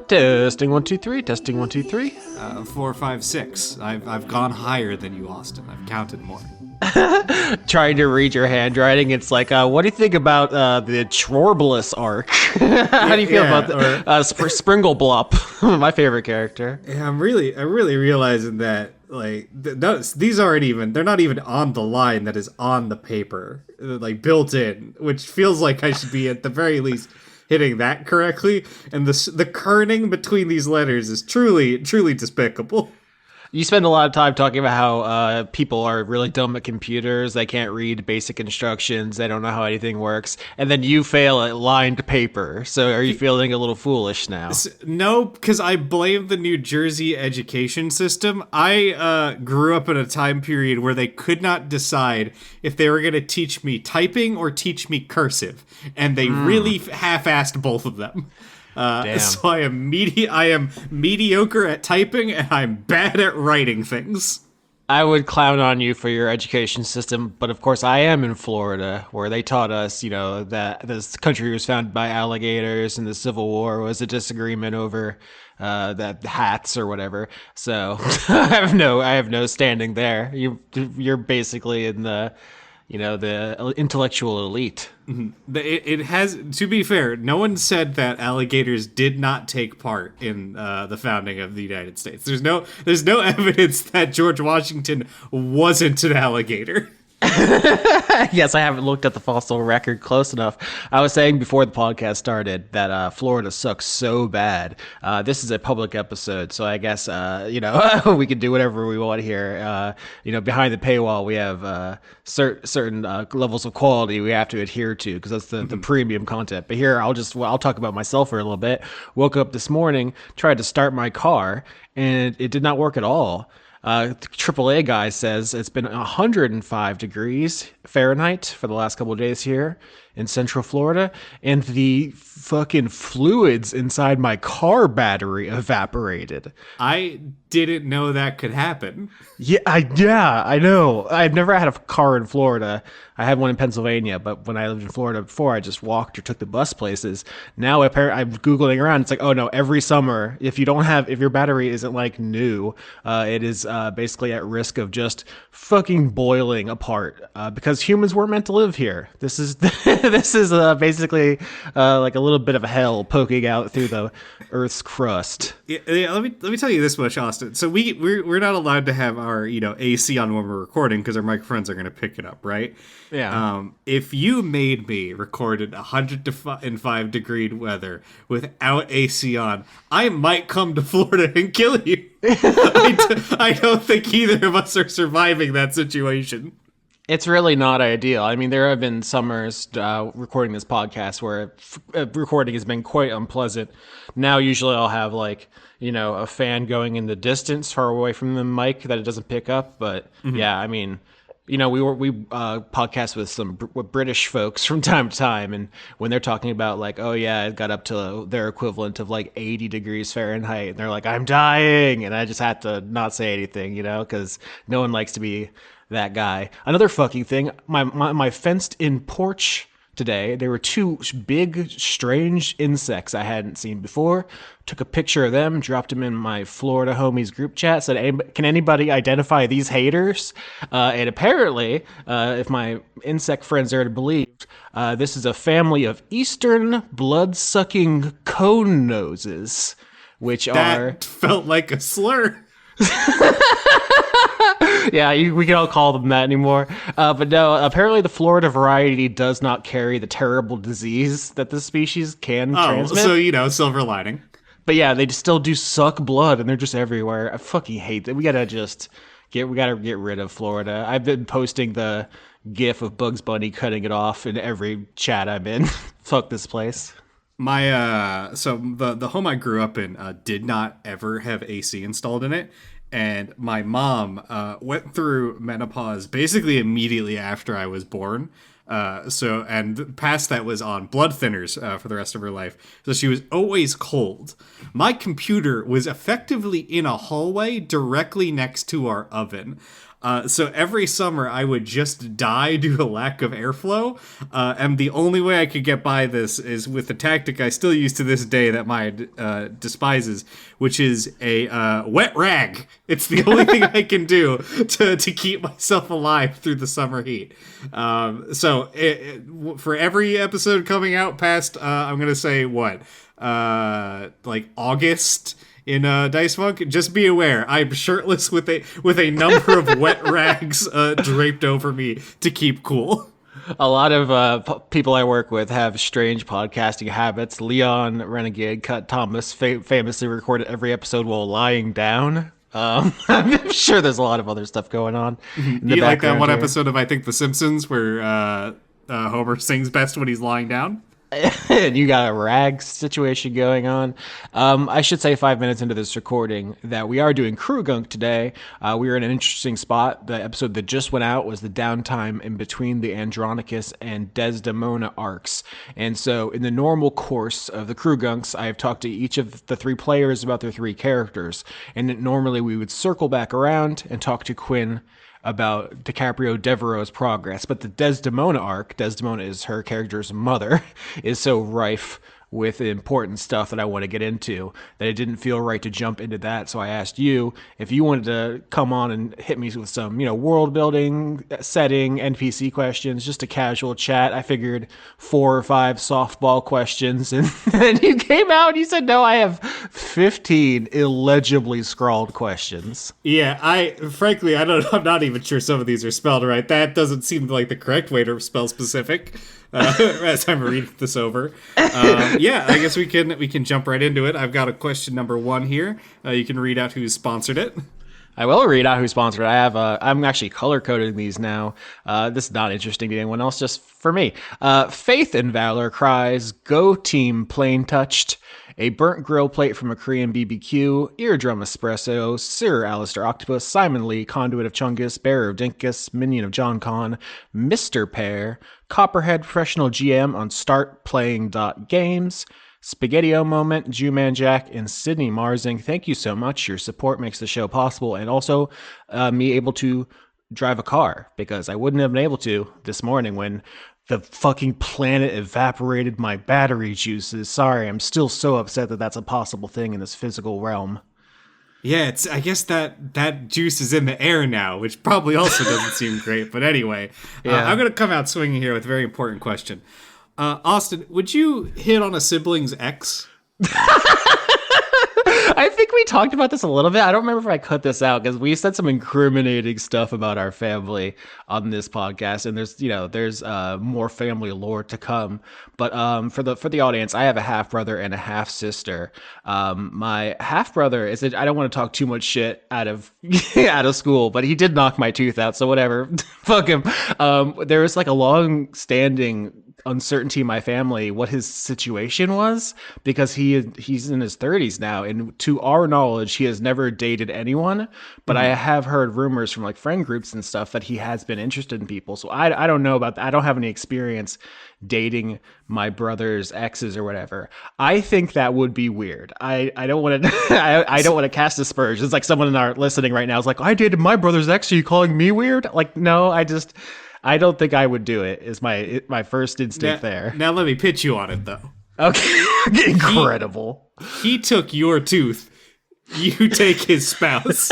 Testing 1 2 3. Testing 1 2 3. 4, 5, 6. I've gone higher than you, Austin. I've counted more. Trying to read your handwriting, it's like, what do you think about the Trorbulus arc? How do you feel about Springleblop, my favorite character? Yeah, I'm really realizing that these aren't even, they're not even on the line that is on the paper, like built in, which feels like I should be at the very least hitting that correctly. And the kerning between these letters is truly despicable. You spend a lot of time talking about how people are really dumb at computers. They can't read basic instructions. They don't know how anything works. And then you fail at lined paper. So are you feeling a little foolish now? No, because I blame the New Jersey education system. I grew up in a time period where they could not decide if they were going to teach me typing or teach me cursive. And they really half-assed both of them. So I am mediocre at typing, and I'm bad at writing things. I would clown on you for your education system, but of course I am in Florida, where they taught us, that this country was founded by alligators and the Civil War was a disagreement over the hats or whatever. So I have no standing there. You're basically in the intellectual elite. Mm-hmm. It has, to be fair, no one said that alligators did not take part in the founding of the United States. There's no evidence that George Washington wasn't an alligator. Yes, I haven't looked at the fossil record close enough. I was saying before the podcast started that Florida sucks so bad. This is a public episode, so I guess we can do whatever we want here. Behind the paywall, we have certain levels of quality we have to adhere to because that's the premium content. But here, I'll talk about myself for a little bit. Woke up this morning, tried to start my car, and it did not work at all. The AAA guy says it's been 105 degrees Fahrenheit for the last couple of days here in Central Florida, and the fucking fluids inside my car battery evaporated. I didn't know that could happen. Yeah, I know. I've never had a car in Florida. I had one in Pennsylvania, but when I lived in Florida before, I just walked or took the bus places. Now I'm Googling around. It's like, oh no, every summer, if your battery isn't like new, it is basically at risk of just fucking boiling apart because humans weren't meant to live here. This is basically like a little bit of hell poking out through the Earth's crust. Yeah, let me tell you this much, Austin. So we're not allowed to have our AC on when we're recording because our microphones are going to pick it up, right? Yeah. If you made me record in 105 degree weather without AC on, I might come to Florida and kill you. I don't think either of us are surviving that situation. It's really not ideal. I mean, there have been summers recording this podcast where recording has been quite unpleasant. Now, usually I'll have a fan going in the distance far away from the mic that it doesn't pick up. But yeah, I mean, we podcast with some British folks from time to time, and when they're talking about oh yeah, it got up to their equivalent of 80 degrees Fahrenheit, and they're like, I'm dying, and I just had to not say anything, because no one likes to be that guy. Another fucking thing, my fenced-in porch today, there were two big, strange insects I hadn't seen before. Took a picture of them, dropped them in my Florida homies group chat, said, can anybody identify these haters? And apparently, if my insect friends are to believe, this is a family of eastern blood-sucking cone noses, which that felt like a slur. Yeah, we can all call them that anymore. But no, apparently the Florida variety does not carry the terrible disease that this species can transmit. So, silver lining. But yeah, they still do suck blood, and they're just everywhere. I fucking hate that. We gotta get rid of Florida. I've been posting the GIF of Bugs Bunny cutting it off in every chat I'm in. Fuck this place. My so the home I grew up in did not ever have AC installed in it. And my mom went through menopause basically immediately after I was born. And past that was on blood thinners for the rest of her life. So she was always cold. My computer was effectively in a hallway directly next to our oven. So every summer I would just die due to lack of airflow. And the only way I could get by this is with a tactic I still use to this day that Maya despises, which is a wet rag. It's the only thing I can do to keep myself alive through the summer heat. For every episode coming out past, I'm going to say what? Like August in Dice Funk, just be aware I'm shirtless with a number of wet rags draped over me to keep cool. A lot of people I work with have strange podcasting habits. Leon Renegade Cut Thomas famously recorded every episode while lying down. I'm sure there's a lot of other stuff going on in the You like that one here. episode of I think The Simpsons where Homer sings best when he's lying down? And you got a rag situation going on. I should say 5 minutes into this recording that we are doing Crew Gunk today. We are in an interesting spot. The episode that just went out was the downtime in between the Andronicus and Desdemona arcs. And so in the normal course of the Crew Gunks, I have talked to each of the three players about their three characters. And normally we would circle back around and talk to Quinn about DiCaprio Devereaux's progress. But the Desdemona arc, Desdemona is her character's mother, is so rife with important stuff that I want to get into that it didn't feel right to jump into that. So I asked you if you wanted to come on and hit me with some, world building, setting, NPC questions, just a casual chat. I figured 4 or 5 softball questions, and then you came out and you said, no, I have 15 illegibly scrawled questions. Yeah, I'm not even sure some of these are spelled right. That doesn't seem like the correct way to spell specific. As I'm reading this over, yeah, I guess we can jump right into it. I've got a question number 1 here. You can read out who sponsored it. I will read out who sponsored it. I'm actually color coding these now. This is not interesting to anyone else, just for me. Faith and Valor cries, "Go team plain touched." A burnt grill plate from a Korean BBQ, eardrum espresso, Sir Alistair Octopus, Simon Lee, Conduit of Chungus, Bearer of Dinkus, Minion of John Con, Mr. Pear, Copperhead Professional GM on StartPlaying.Games, Spaghetti-O Moment, Jewman Jack, and Sydney Marsing. Thank you so much. Your support makes the show possible, and also me able to drive a car, because I wouldn't have been able to this morning when the fucking planet evaporated my battery juices. Sorry, I'm still so upset that that's a possible thing in this physical realm. Yeah, I guess that juice is in the air now, which probably also doesn't seem great. But anyway, I'm going to come out swinging here with a very important question. Austin, would you hit on a sibling's ex? I think we talked about this a little bit. I don't remember if I cut this out because we said some incriminating stuff about our family on this podcast, and there's more family lore to come. But for the audience, I have a half brother and a half sister. My half brother is I don't want to talk too much shit out of school, but he did knock my tooth out, so whatever. Fuck him. There was like a long standing uncertainty in my family what his situation was, because he's in his 30s now, and to our knowledge he has never dated anyone, but I have heard rumors from like friend groups and stuff that he has been interested in people. So I don't know about that. I don't have any experience dating my brother's exes or whatever. I think that would be weird. I don't want to I don't want to cast aspersions. It's like someone in our listening right now is like, I dated my brother's ex, are you calling me weird? Like, no, I don't think I would do it, is my first instinct there. Now let me pitch you on it, though. Okay. Incredible. He took your tooth. You take his spouse.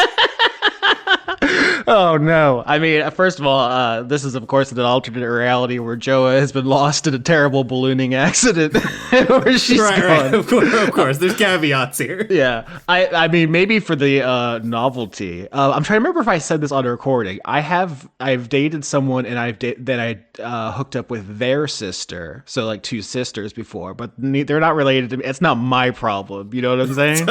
Oh, no. I mean, first of all, this is, of course, an alternate reality where Joa has been lost in a terrible ballooning accident where she's gone. Right. Of course. There's caveats here. Yeah. I mean, maybe for the novelty. I'm trying to remember if I said this on a recording. I've dated someone, and I hooked up with their sister. So, like, 2 sisters before, but they're not related to me. It's not my problem. You know what I'm saying?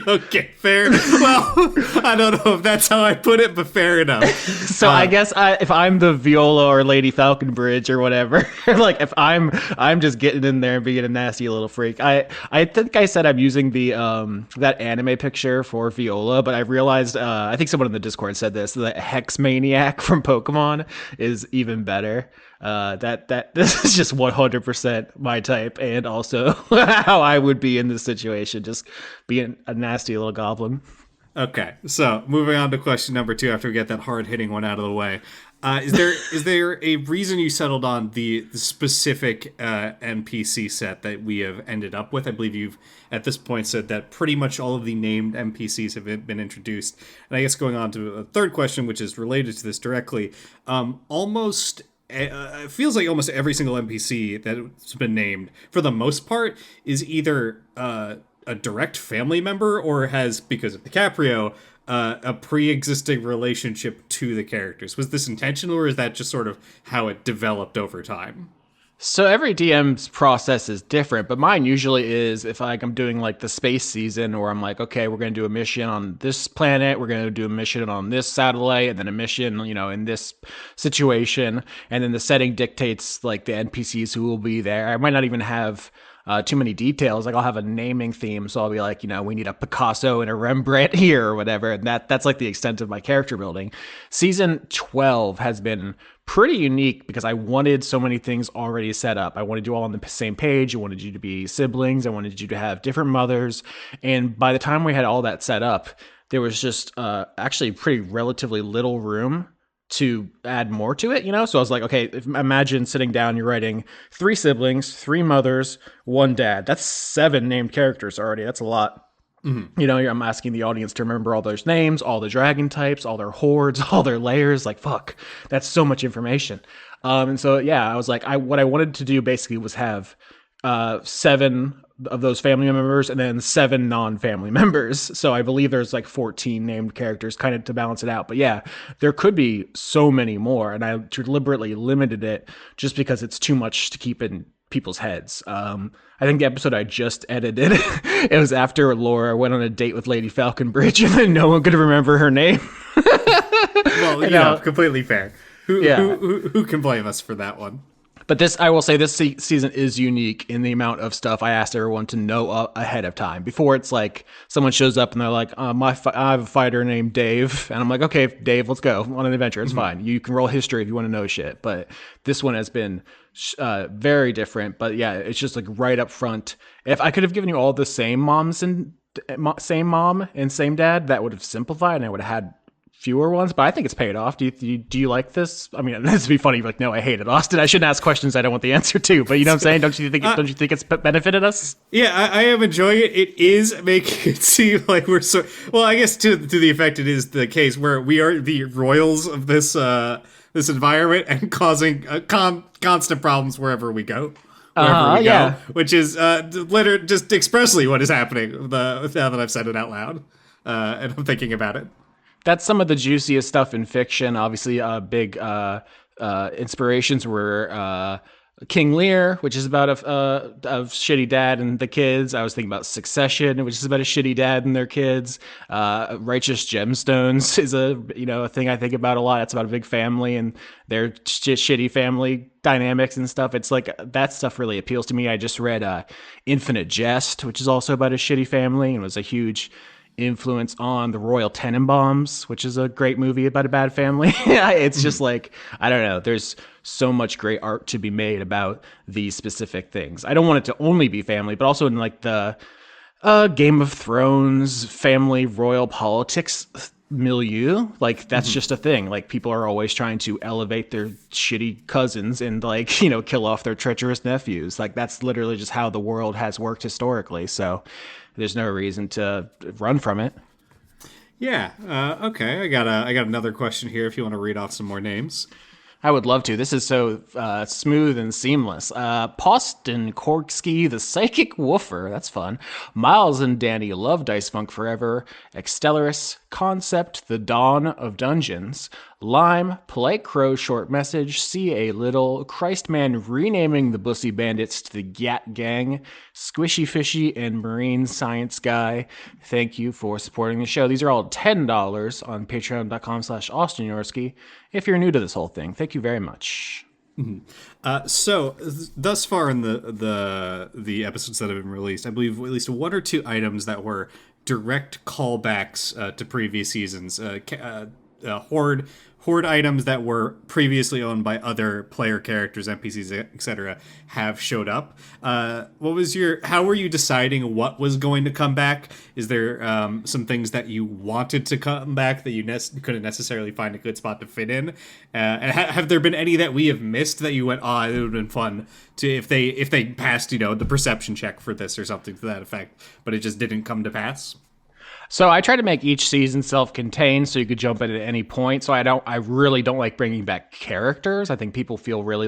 Okay, fair. Well, I don't know if that's how I put it, but fair enough. So I guess if I'm the Viola or Lady Falconbridge or whatever, like if I'm just getting in there and being a nasty little freak. I think I said I'm using the that anime picture for Viola, but I realized I think someone in the Discord said the Hex Maniac from Pokemon is even better. That this is just 100% my type, and also how I would be in this situation, just being a nasty little goblin. Okay, so moving on to question number two after we get that hard hitting one out of the way. Is there a reason you settled on the specific NPC set that we have ended up with? I believe you've at this point said that pretty much all of the named NPCs have been introduced. And I guess going on to a third question, which is related to this directly, almost it feels like almost every single NPC that's been named, for the most part, is either a direct family member or has, because of DiCaprio, a pre-existing relationship to the characters. Was this intentional, or is that just sort of how it developed over time? So every DM's process is different, but mine usually is if I'm doing like the space season, or I'm like, okay, we're going to do a mission on this planet, we're going to do a mission on this satellite, and then a mission, in this situation, and then the setting dictates like the NPCs who will be there. I might not even have too many details. Like I'll have a naming theme, so I'll be like, we need a Picasso and a Rembrandt here or whatever. And that's like the extent of my character building. Season 12 has been pretty unique because I wanted so many things already set up. I wanted you all on the same page. I wanted you to be siblings. I wanted you to have different mothers. And by the time we had all that set up, there was just actually pretty relatively little room to add more to it, So I was like, okay, imagine sitting down, you're writing 3 siblings, 3 mothers, 1 dad. That's 7 named characters already. That's a lot. I'm asking the audience to remember all those names, all the dragon types, all their hordes, all their layers. Like, fuck, that's so much information. And so, yeah, I was like, what I wanted to do basically was have 7 of those family members and then 7 non-family members. So I believe there's like 14 named characters kind of to balance it out. But yeah, there could be so many more. And I deliberately limited it just because it's too much to keep in people's heads. I think the episode I just edited, it was after Laura went on a date with Lady Falconbridge and then no one could remember her name. Well, completely fair. Who can blame us for that one? But I will say, this season is unique in the amount of stuff I asked everyone to know ahead of time. Before, it's like someone shows up and they're like, I have a fighter named Dave. And I'm like, okay, Dave, let's go on an adventure. It's fine. You can roll history if you want to know shit. But this one has been very different. But yeah, it's just like right up front. If I could have given you all the same moms and same mom and same dad, that would have simplified and I would have had fewer ones, but I think it's paid off. Do you like this? I mean, this would be funny. Like, no, I hate it, Austin. I shouldn't ask questions I don't want the answer to. But you know what I'm saying? Don't you think it's benefited us? Yeah, I am enjoying it. It is making it seem like we're so well. I guess to the effect it is the case where we are the royals of this this environment and causing constant problems wherever we go. Which is literally just expressly what is happening. Now that I've said it out loud, and I'm thinking about it. That's some of the juiciest stuff in fiction. Obviously, big inspirations were King Lear, which is about a shitty dad and the kids. I was thinking about Succession, which is about a shitty dad and their kids. Righteous Gemstones is a thing I think about a lot. It's about a big family and their shitty family dynamics and stuff. It's like that stuff really appeals to me. I just read Infinite Jest, which is also about a shitty family and was a huge influence on the Royal Tenenbaums, which is a great movie about a bad family. It's just like, I don't know, there's so much great art to be made about these specific things. I don't want it to only be family, but also in like the Game of Thrones family royal politics milieu, like that's just a thing. Like people are always trying to elevate their shitty cousins and like kill off their treacherous nephews. Like that's literally just how the world has worked historically. So there's no reason to run from it. Yeah. Okay. I got another question here. If you want to read off some more names. I would love to. This is so smooth and seamless. Poston Korksky, the Psychic Woofer. That's fun. Miles and Danny love Dice Funk Forever. Extellaris, Concept, The Dawn of Dungeons. Lime, Polite Crow Short Message, See a Little. Christman renaming the Bussy Bandits to the Gat Gang. Squishy Fishy and Marine Science Guy. Thank you for supporting the show. These are all $10 on patreon.com/Austin Yorsky. If you're new to this whole thing, thank you very much. So thus far in the episodes that have been released, I believe at least 1 or 2 items that were direct callbacks to previous seasons. horde items that were previously owned by other player characters, NPCs, etc., have showed up. What was your? How were you deciding what was going to come back? Is there some things that you wanted to come back that you couldn't necessarily find a good spot to fit in? And have there been any that we have missed that you went, oh, it would have been fun to if they passed, the perception check for this or something to that effect, but it just didn't come to pass? So I try to make each season self-contained, so you could jump in at any point. So I really don't like bringing back characters. I think people feel really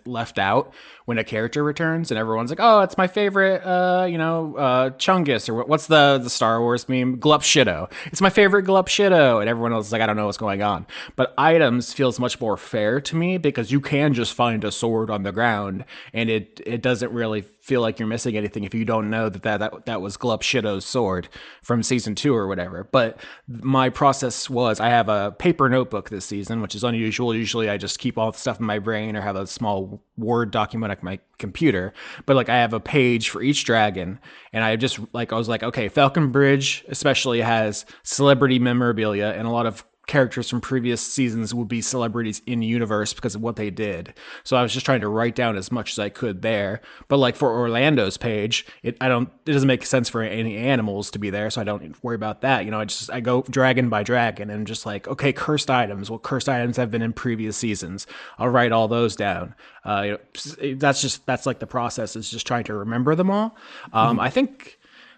left out when a character returns, and everyone's like, "Oh, it's my favorite, Chungus," or what's the Star Wars meme, Glup Shido. It's my favorite Glup Shido, and everyone else is like, "I don't know what's going on." But items feels much more fair to me because you can just find a sword on the ground, and it doesn't really feel like you're missing anything if you don't know that was Glup Shido's sword from season 2 or whatever. But my process was I have a paper notebook this season, which is unusual. Usually I just keep all the stuff in my brain or have a small Word document on my computer. But like I have a page for each dragon, and I was like, okay, Falcon Bridge especially has celebrity memorabilia, and a lot of characters from previous seasons would be celebrities in universe because of what they did. So I was just trying to write down as much as I could there. But like for Orlando's page, it doesn't make sense for any animals to be there, so I don't worry about that. I go dragon by dragon and just like, okay, cursed items. What cursed items have been in previous seasons? I'll write all those down. That's like the process, is just trying to remember them all. I think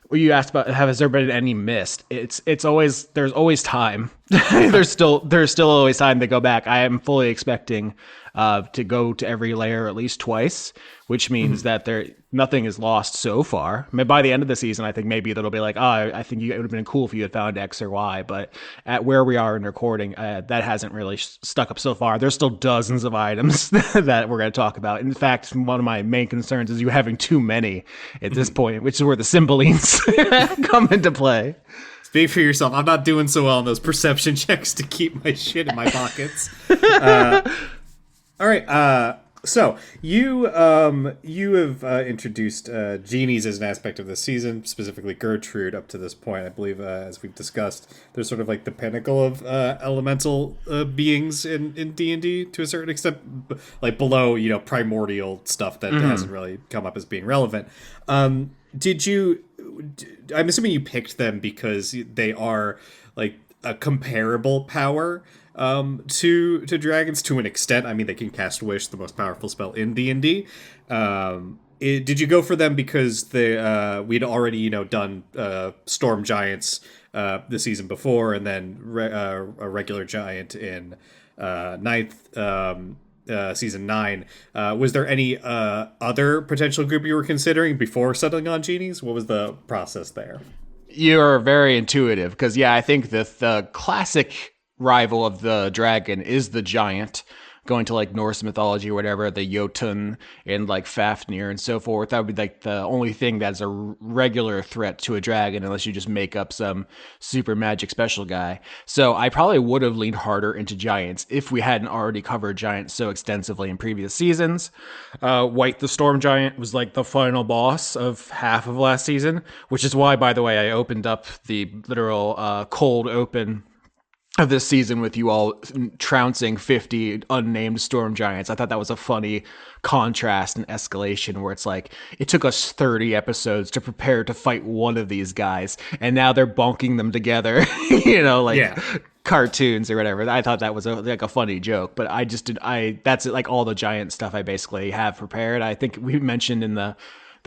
well, you asked about has there been any missed? It's always there's always time. there's still always time to go back. I am fully expecting to go to every layer at least twice, which means that nothing is lost so far. I mean, by the end of the season, I think maybe that'll be like, oh, I think it would have been cool if you had found X or Y. But at where we are in recording, that hasn't really stuck up so far. There's still dozens of items that we're going to talk about. In fact, one of my main concerns is you having too many at this point, which is where the Cymbalines come into play. Speak for yourself. I'm not doing so well on those perception checks to keep my shit in my pockets. All right. So you have introduced genies as an aspect of the season, specifically Gertrude. Up to this point, I believe, as we've discussed, they're sort of like the pinnacle of elemental beings in D&D to a certain extent, like below primordial stuff that hasn't really come up as being relevant. Did you? I'm assuming you picked them because they are like a comparable power to dragons to an extent. I mean, they can cast Wish, the most powerful spell in D&D. Did you go for them because we'd already done storm giants the season before, and then a regular giant in ninth season 9? Was there any other potential group you were considering before settling on genies? What was the process there? You're very intuitive because, yeah, I think the classic rival of the dragon is the giant. Going to like Norse mythology or whatever, the Jotun and like Fafnir and so forth, that would be like the only thing that's a regular threat to a dragon, unless you just make up some super magic special guy. So I probably would have leaned harder into giants if we hadn't already covered giants so extensively in previous seasons. White the Storm Giant was like the final boss of half of last season, which is why, by the way, I opened up the literal cold open of this season with you all trouncing 50 unnamed storm giants. I thought that was a funny contrast and escalation where it's like, it took us 30 episodes to prepare to fight one of these guys, and now they're bonking them together, yeah. Cartoons or whatever. I thought that was a funny joke, but that's it, like all the giant stuff I basically have prepared. I think we mentioned in the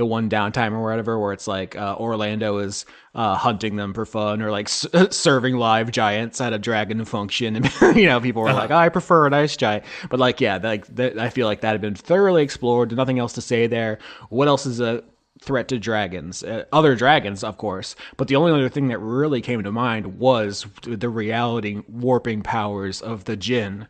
one downtime or whatever, where it's like Orlando is hunting them for fun, or like serving live giants at a dragon function, and people were like, oh, I prefer an ice giant. But like, yeah, I feel like that had been thoroughly explored. Nothing else to say there. What else is a threat to dragons? Other dragons, of course, but the only other thing that really came to mind was the reality warping powers of the Jinn.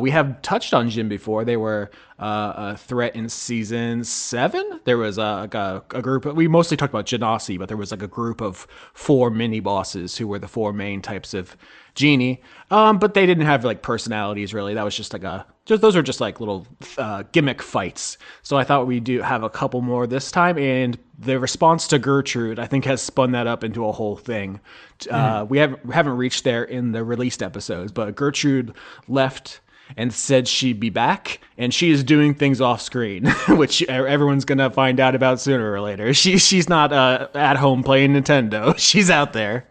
We have touched on Jinn before. They were a threat in season 7. There was a group. We mostly talked about Genasi, but there was like a group of 4 mini bosses who were the 4 main types of genie. But they didn't have like personalities really. That was just like those are just like little gimmick fights. So I thought we do have a couple more this time, and the response to Gertrude, I think, has spun that up into a whole thing. We haven't reached there in the released episodes, but Gertrude left and said she'd be back, and she is doing things off screen, which everyone's gonna find out about sooner or later. She's not at home playing Nintendo. She's out there.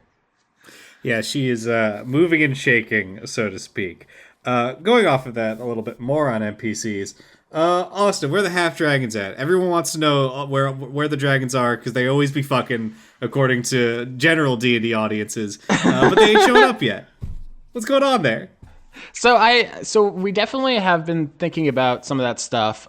Yeah, she is moving and shaking, so to speak. Going off of that a little bit more on NPCs. Austin, where the half dragons at? Everyone wants to know where the dragons are because they always be fucking, according to general D&D audiences, but they ain't showing up yet. What's going on there? So we definitely have been thinking about some of that stuff.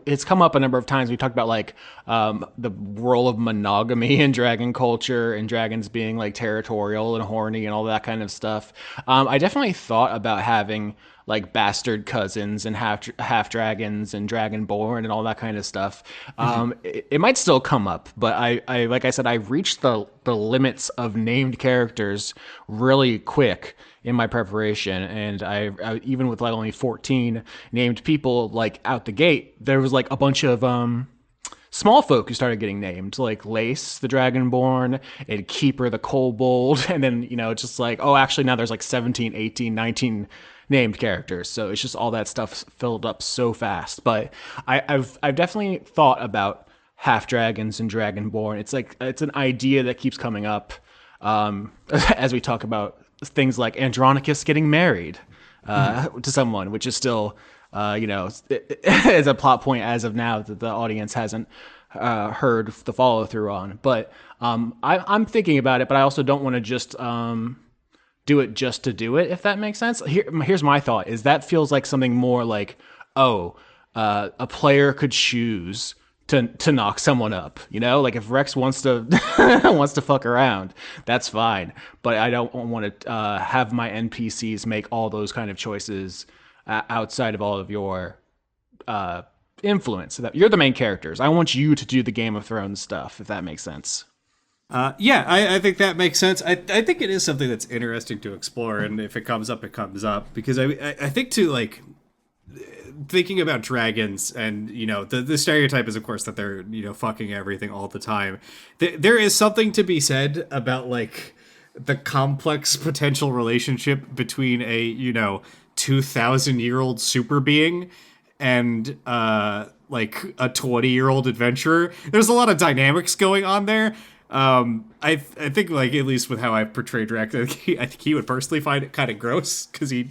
It's come up a number of times. We talked about like the role of monogamy in dragon culture and dragons being like territorial and horny and all that kind of stuff. I definitely thought about having like bastard cousins and half dragons and dragonborn and all that kind of stuff. It might still come up, but I like I said, I reached the limits of named characters really quick in my preparation, and I even with like only 14 named people like out the gate, there was like a bunch of small folk who started getting named, like Lace the Dragonborn and Keeper the Kobold, and then it's just like, oh, actually now there's like 17, 18, 19 named characters, so it's just all that stuff filled up so fast. But I've definitely thought about half dragons and Dragonborn. It's an idea that keeps coming up as we talk about things like Andronicus getting married to someone, which is still, is a plot point as of now that the audience hasn't heard the follow through on. But I'm thinking about it, but I also don't want to just do it just to do it, if that makes sense. Here's my thought: is that feels like something more like, a player could choose to knock someone up, like if Rex wants to wants to fuck around, that's fine, but I don't want to have my NPCs make all those kind of choices outside of all of your influence. So that you're the main characters. I want you to do the Game of Thrones stuff, if that makes sense. Yeah, I think that makes sense. I think it is something that's interesting to explore, and if it comes up, it comes up, because I think to like thinking about dragons, and the stereotype is of course that they're fucking everything all the time. There is something to be said about like the complex potential relationship between a 2,000-year-old super being and like a 20-year-old adventurer. There's a lot of dynamics going on there. I think like, at least with how I've portrayed Rex, I think he would personally find it kind of gross because he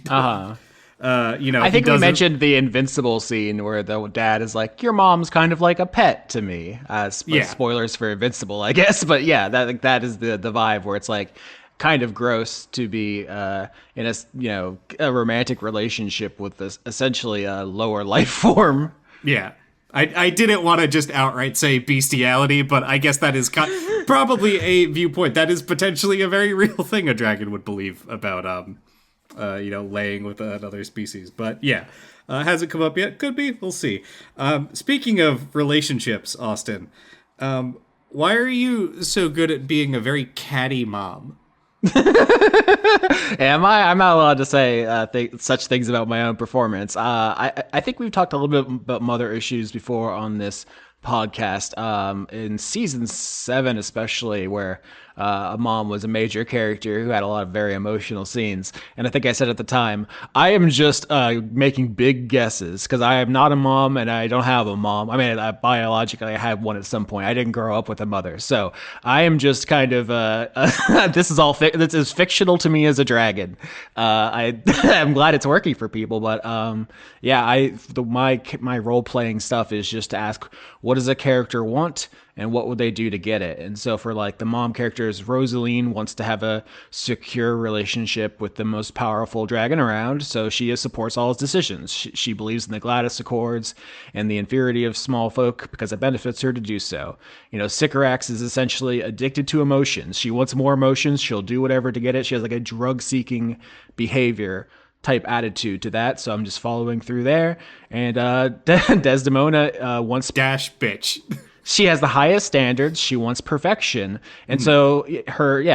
I think we mentioned the Invincible scene where the dad is like, your mom's kind of like a pet to me. Spoilers for Invincible, I guess. But yeah, that is the vibe where it's like kind of gross to be in a romantic relationship with this essentially a lower life form. Yeah. I didn't want to just outright say bestiality, but I guess that is probably a viewpoint. That is potentially a very real thing a dragon would believe about laying with another species. But yeah, hasn't come up yet. Could be. We'll see. Speaking of relationships, Austin, why are you so good at being a very catty mom? Am I? I'm not allowed to say such things about my own performance. I think we've talked a little bit about mother issues before on this podcast, in season 7 especially, where a mom was a major character who had a lot of very emotional scenes. And I think I said at the time, I am just making big guesses because I am not a mom and I don't have a mom. I mean, biologically I had one at some point. I didn't grow up with a mother, so I am just kind of this is as fictional to me as a dragon. I'm glad it's working for people, but my role playing stuff is just to ask, what does a character want and what would they do to get it? And so for like the mom characters, Rosaline wants to have a secure relationship with the most powerful dragon around, so she supports all his decisions. She believes in the Gladys Accords and the inferiority of small folk because it benefits her to do so. Sycorax is essentially addicted to emotions. She wants more emotions. She'll do whatever to get it. She has like a drug-seeking behavior type attitude to that, so I'm just following through there. And Desdemona wants dash bitch. She has the highest standards. She wants perfection, and so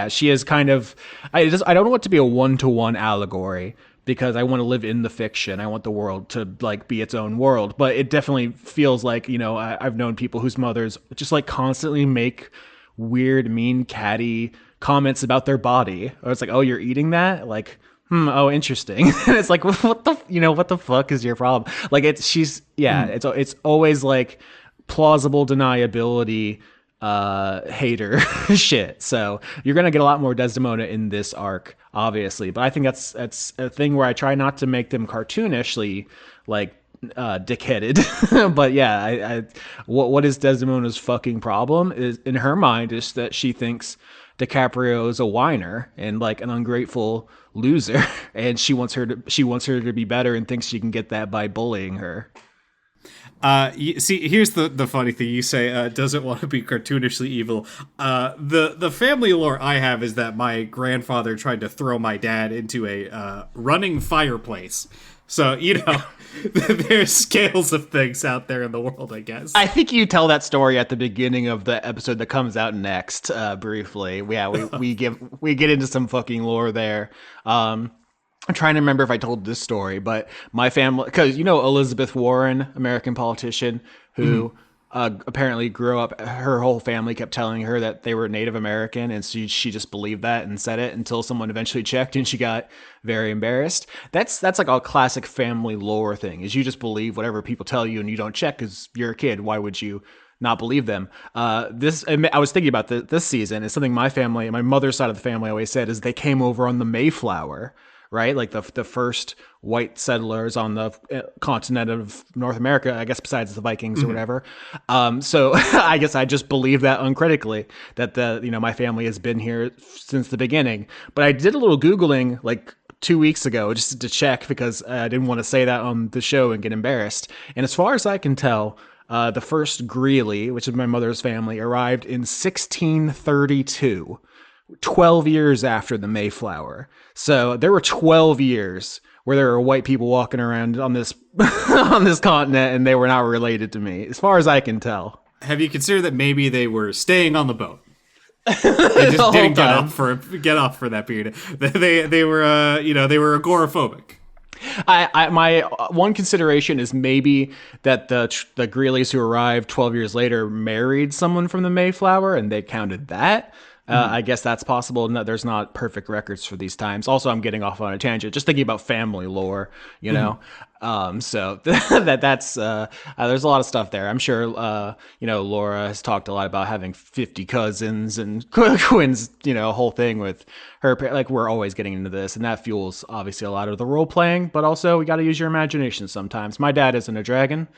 she is kind of. I don't want it to be a 1-to-1 allegory, because I want to live in the fiction. I want the world to like be its own world. But it definitely feels like, I've known people whose mothers just like constantly make weird, mean, catty comments about their body. Or it's like, oh, you're eating that? Like, oh, interesting. It's like, what the fuck is your problem? Like, it's always like plausible deniability hater shit. So you're gonna get a lot more Desdemona in this arc, obviously. But I think that's a thing where I try not to make them cartoonishly like dickheaded. But yeah, what is Desdemona's fucking problem is in her mind is that she thinks DiCaprio is a whiner and like an ungrateful loser, and she wants her to be better and thinks she can get that by bullying her. See, here's the funny thing. You say doesn't want to be cartoonishly evil. The family lore I have is that my grandfather tried to throw my dad into a running fireplace. So there's scales of things out there in the world, I guess. I think you tell that story at the beginning of the episode that comes out next, briefly. Yeah, we get into some fucking lore there. I'm trying to remember if I told this story, but my family, because Elizabeth Warren, American politician, who apparently grew up, her whole family kept telling her that they were Native American, and she just believed that and said it until someone eventually checked, and she got very embarrassed. That's like a classic family lore thing, is you just believe whatever people tell you, and you don't check because you're a kid. Why would you not believe them? I was thinking about this season. It's something my mother's side of the family always said, is they came over on the Mayflower, right? Like the first white settlers on the continent of North America, I guess, besides the Vikings or whatever. So I guess I just believe that uncritically, that my family has been here since the beginning. But I did a little Googling like 2 weeks ago just to check, because I didn't want to say that on the show and get embarrassed. And as far as I can tell, the first Greeley, which is my mother's family, arrived in 1632. 12 years after the Mayflower. So there were 12 years where there were white people walking around on this on this continent, and they were not related to me, as far as I can tell. Have you considered that maybe they were staying on the boat? They just didn't get off for that period. They were they were agoraphobic. My one consideration is maybe that the Greeleys who arrived 12 years later married someone from the Mayflower, and they counted that. I guess that's possible. No, there's not perfect records for these times. Also, I'm getting off on a tangent, just thinking about family lore, So that's there's a lot of stuff there. I'm sure, Laura has talked a lot about having 50 cousins, and Quinn's, whole thing with her. Like, we're always getting into this, and that fuels obviously a lot of the role playing. But also, we got to use your imagination sometimes. My dad isn't a dragon.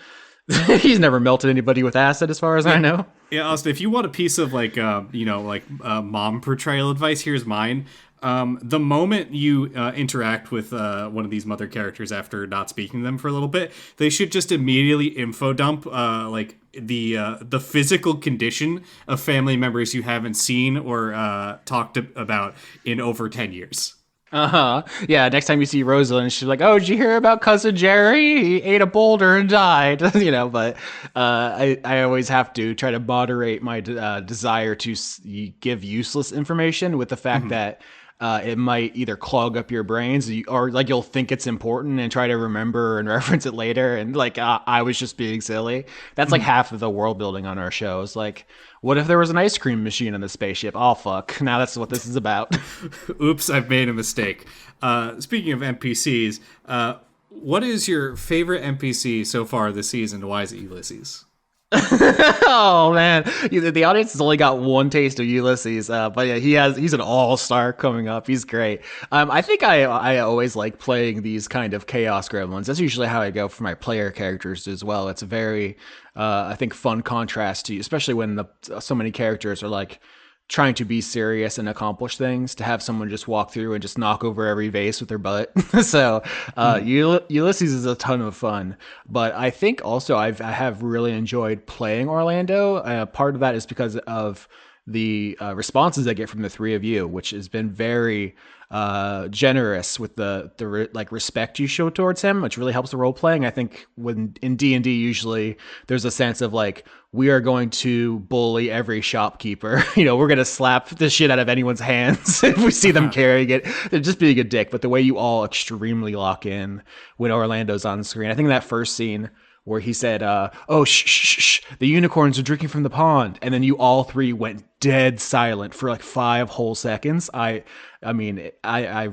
He's never melted anybody with acid, as far as I know. Yeah, Austin, if you want a piece of mom portrayal advice, here's mine. The moment you interact with one of these mother characters after not speaking to them for a little bit, they should just immediately info dump the physical condition of family members you haven't seen or talked about in over 10 years. Yeah, next time you see Rosalind, she's like, oh, did you hear about cousin Jerry? He ate a boulder and died. But I always have to try to moderate my desire to give useless information with the fact that it might either clog up your brains, or like you'll think it's important and try to remember and reference it later. And like, I was just being silly. That's like half of the world building on our shows. Like, what if there was an ice cream machine on the spaceship? Oh, fuck. Now that's what this is about. Oops, I've made a mistake. Speaking of NPCs, what is your favorite NPC so far this season? Why is it Ulysses? Oh man, the audience has only got one taste of Ulysses, but yeah, he's an all-star coming up. He's great. I think I always like playing these kind of chaos gremlins. That's usually how I go for my player characters as well. It's a very I think fun contrast to, especially when so many characters are like trying to be serious and accomplish things, to have someone just walk through and just knock over every vase with their butt. So Ulysses is a ton of fun. But I think also I have really enjoyed playing Orlando. Part of that is because of the responses I get from the three of you, which has been very generous with the like respect you show towards him, which really helps the role playing. I think when in D&D usually there's a sense of like we are going to bully every shopkeeper. We're going to slap the shit out of anyone's hands if we see them carrying it. They're just being a dick. But the way you all extremely lock in when Orlando's on screen, I think that first scene where he said, "Oh, shh, shh, shh, the unicorns are drinking from the pond," and then you all three went dead silent for like 5 whole seconds. I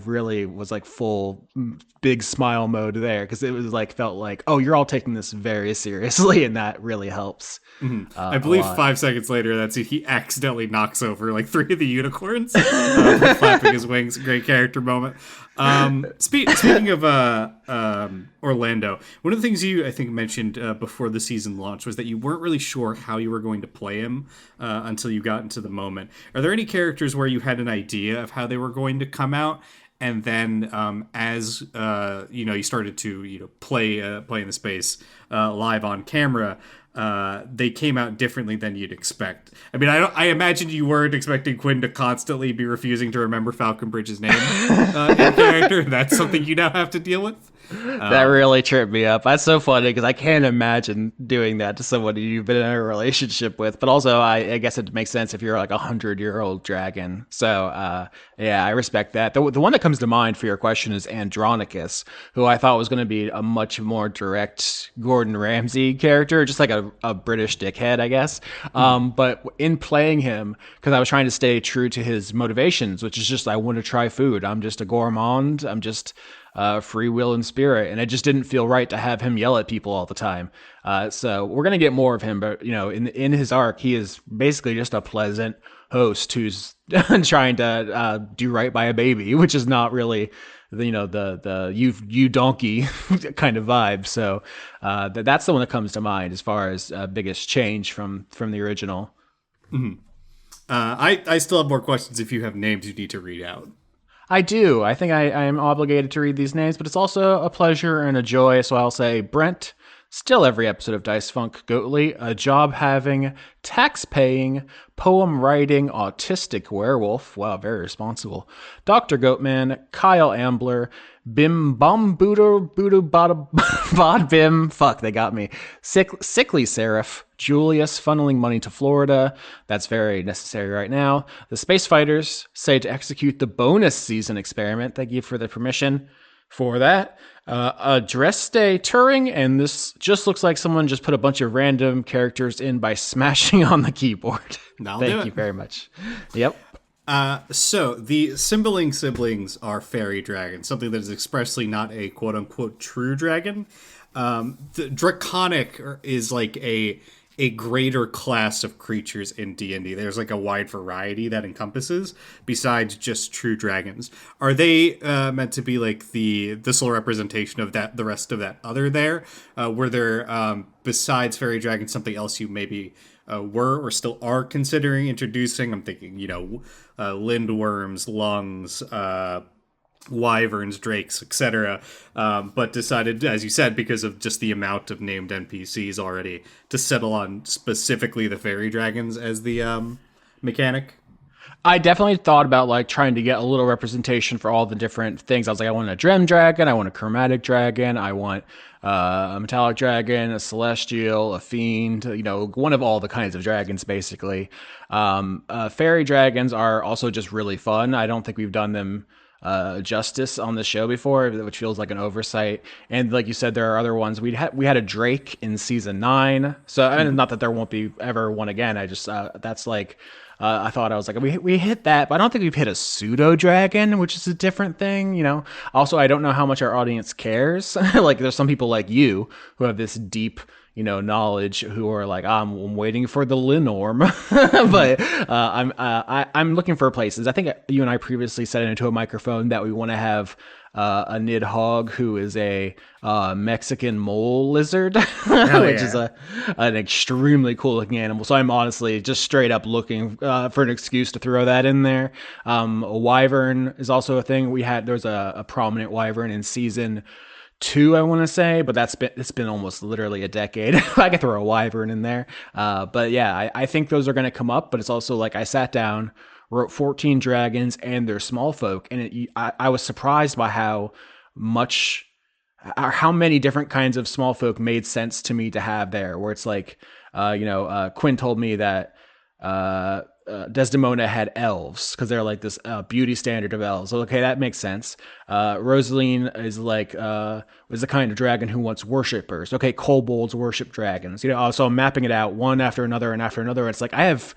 really was like full big smile mode there because it was like felt like, oh, you're all taking this very seriously, and that really helps. I believe 5 seconds later, that's it. He accidentally knocks over like 3 of the unicorns, flapping his wings. Great character moment. Speaking of Orlando, one of the things you I think mentioned before the season launched was that you weren't really sure how you were going to play him until you got into the moment. Are there any characters where you had an idea of how they were going to come out? And then, as you started to play in the space live on camera, they came out differently than you'd expect. I mean, I imagine you weren't expecting Quinn to constantly be refusing to remember Falconbridge's name in character. That's something you now have to deal with. That really tripped me up. That's so funny because I can't imagine doing that to someone you've been in a relationship with. But also, I guess it makes sense if you're like 100-year-old dragon. So, yeah, I respect that. The one that comes to mind for your question is Andronicus, who I thought was going to be a much more direct Gordon Ramsay character, just like a British dickhead, I guess. But in playing him, because I was trying to stay true to his motivations, which is just I want to try food. I'm just a gourmand. I'm just free will and spirit, and it just didn't feel right to have him yell at people all the time. So we're gonna get more of him, but in his arc, he is basically just a pleasant host who's trying to do right by a baby, which is not really the you donkey kind of vibe. So that's the one that comes to mind as far as biggest change from the original. I still have more questions if you have names you need to read out. I do. I think I am obligated to read these names, but it's also a pleasure and a joy. So I'll say Brent, still every episode of Dice Funk Goatly, a job having, tax paying, poem writing, autistic werewolf. Wow, very responsible. Dr. Goatman, Kyle Ambler, Bim Bum Booter Booter Bod Bim. Fuck, they got me. Sickly Seraph. Julius funneling money to Florida. That's very necessary right now. The Space Fighters say to execute the bonus season experiment. Thank you for the permission for that. Dreste Turing, and this just looks like someone just put a bunch of random characters in by smashing on the keyboard. Thank you very much. Yep. So the Cymbeling siblings are fairy dragons, something that is expressly not a quote-unquote true dragon. The draconic is like a greater class of creatures in D&D. There's like a wide variety that encompasses besides just true dragons. Are they meant to be like the sole representation of that, the rest of that other there? Were there, besides fairy dragons, something else you maybe were or still are considering introducing? I'm thinking, lindworms, lungs, wyverns, drakes, etc. But decided, as you said, because of just the amount of named NPCs already, to settle on specifically the fairy dragons as the mechanic. I definitely thought about like trying to get a little representation for all the different things. I was like, I want a Drem dragon, I want a chromatic dragon, I want a metallic dragon, a celestial, a fiend, one of all the kinds of dragons, basically. Fairy dragons are also just really fun. I don't think we've done them justice on the show before, which feels like an oversight. And like you said, there are other ones. We had a Drake in season 9. So and not that there won't be ever one again. I just that's like I thought I was like we hit that, but I don't think we've hit a pseudo dragon, which is a different thing. Also, I don't know how much our audience cares. Like there's some people like you who have this deep knowledge who are like, I'm waiting for the Linorm, but I'm looking for places. I think you and I previously said into a microphone that we want to have a Nidhogg who is a Mexican mole lizard, which is an extremely cool looking animal. So I'm honestly just straight up looking for an excuse to throw that in there. A wyvern is also a thing. There's a prominent wyvern in season two, I want to say, but it's been almost literally a decade. I could throw a wyvern in there, but yeah, I think those are going to come up. But it's also like I sat down, wrote 14 dragons and their small folk, and I was surprised by much how many different kinds of small folk made sense to me to have there. Where it's like, Quinn told me that Desdemona had elves because they're like this beauty standard of elves. So, okay, that makes sense. Rosaline is like was the kind of dragon who wants worshippers. Okay, kobolds worship dragons. So I'm mapping it out one after another and after another. It's like I have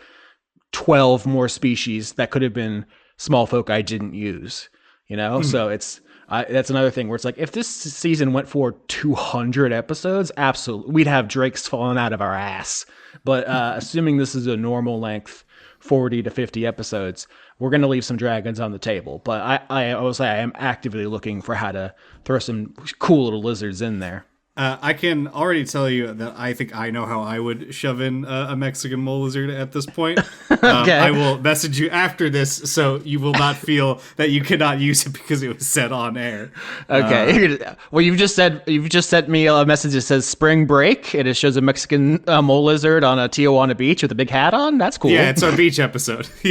12 more species that could have been small folk I didn't use. So that's another thing where it's like if this season went for 200 episodes, absolutely, we'd have drakes falling out of our ass. But assuming this is a normal length, 40 to 50 episodes, we're going to leave some dragons on the table. But I will say I am actively looking for how to throw some cool little lizards in there. I can already tell you that I think I know how I would shove in a Mexican mole lizard at this point. Okay. I will message you after this, so you will not feel that you cannot use it because it was said on air. Okay. Well, you've just sent me a message that says spring break, and it shows a Mexican mole lizard on a Tijuana beach with a big hat on. That's cool. Yeah, it's our beach episode. For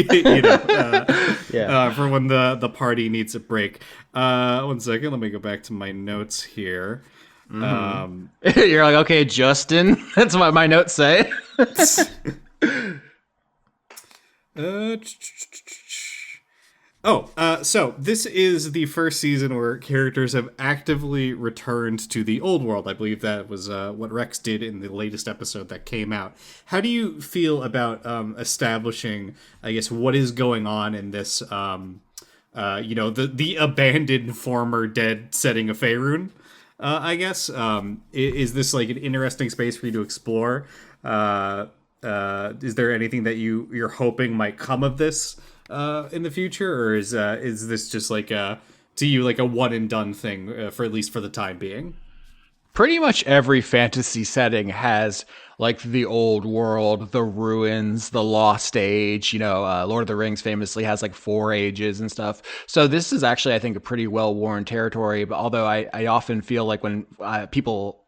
when the party needs a break. 1 second, let me go back to my notes here. You're like, okay, Justin. That's what my notes say. So this is the first season where characters have actively returned to the old world. I believe that was what Rex did in the latest episode that came out. How do you feel about establishing, I guess, what is going on in this, the abandoned former dead setting of Faerun? I guess. Is this like an interesting space for you to explore? Is there anything that you're hoping might come of this in the future, or is this just like to you like a one and done thing for at least for the time being? Pretty much every fantasy setting has like the old world, the ruins, the lost age. Lord of the Rings famously has like 4 ages and stuff. So this is actually, I think, a pretty well-worn territory. But although I often feel like when people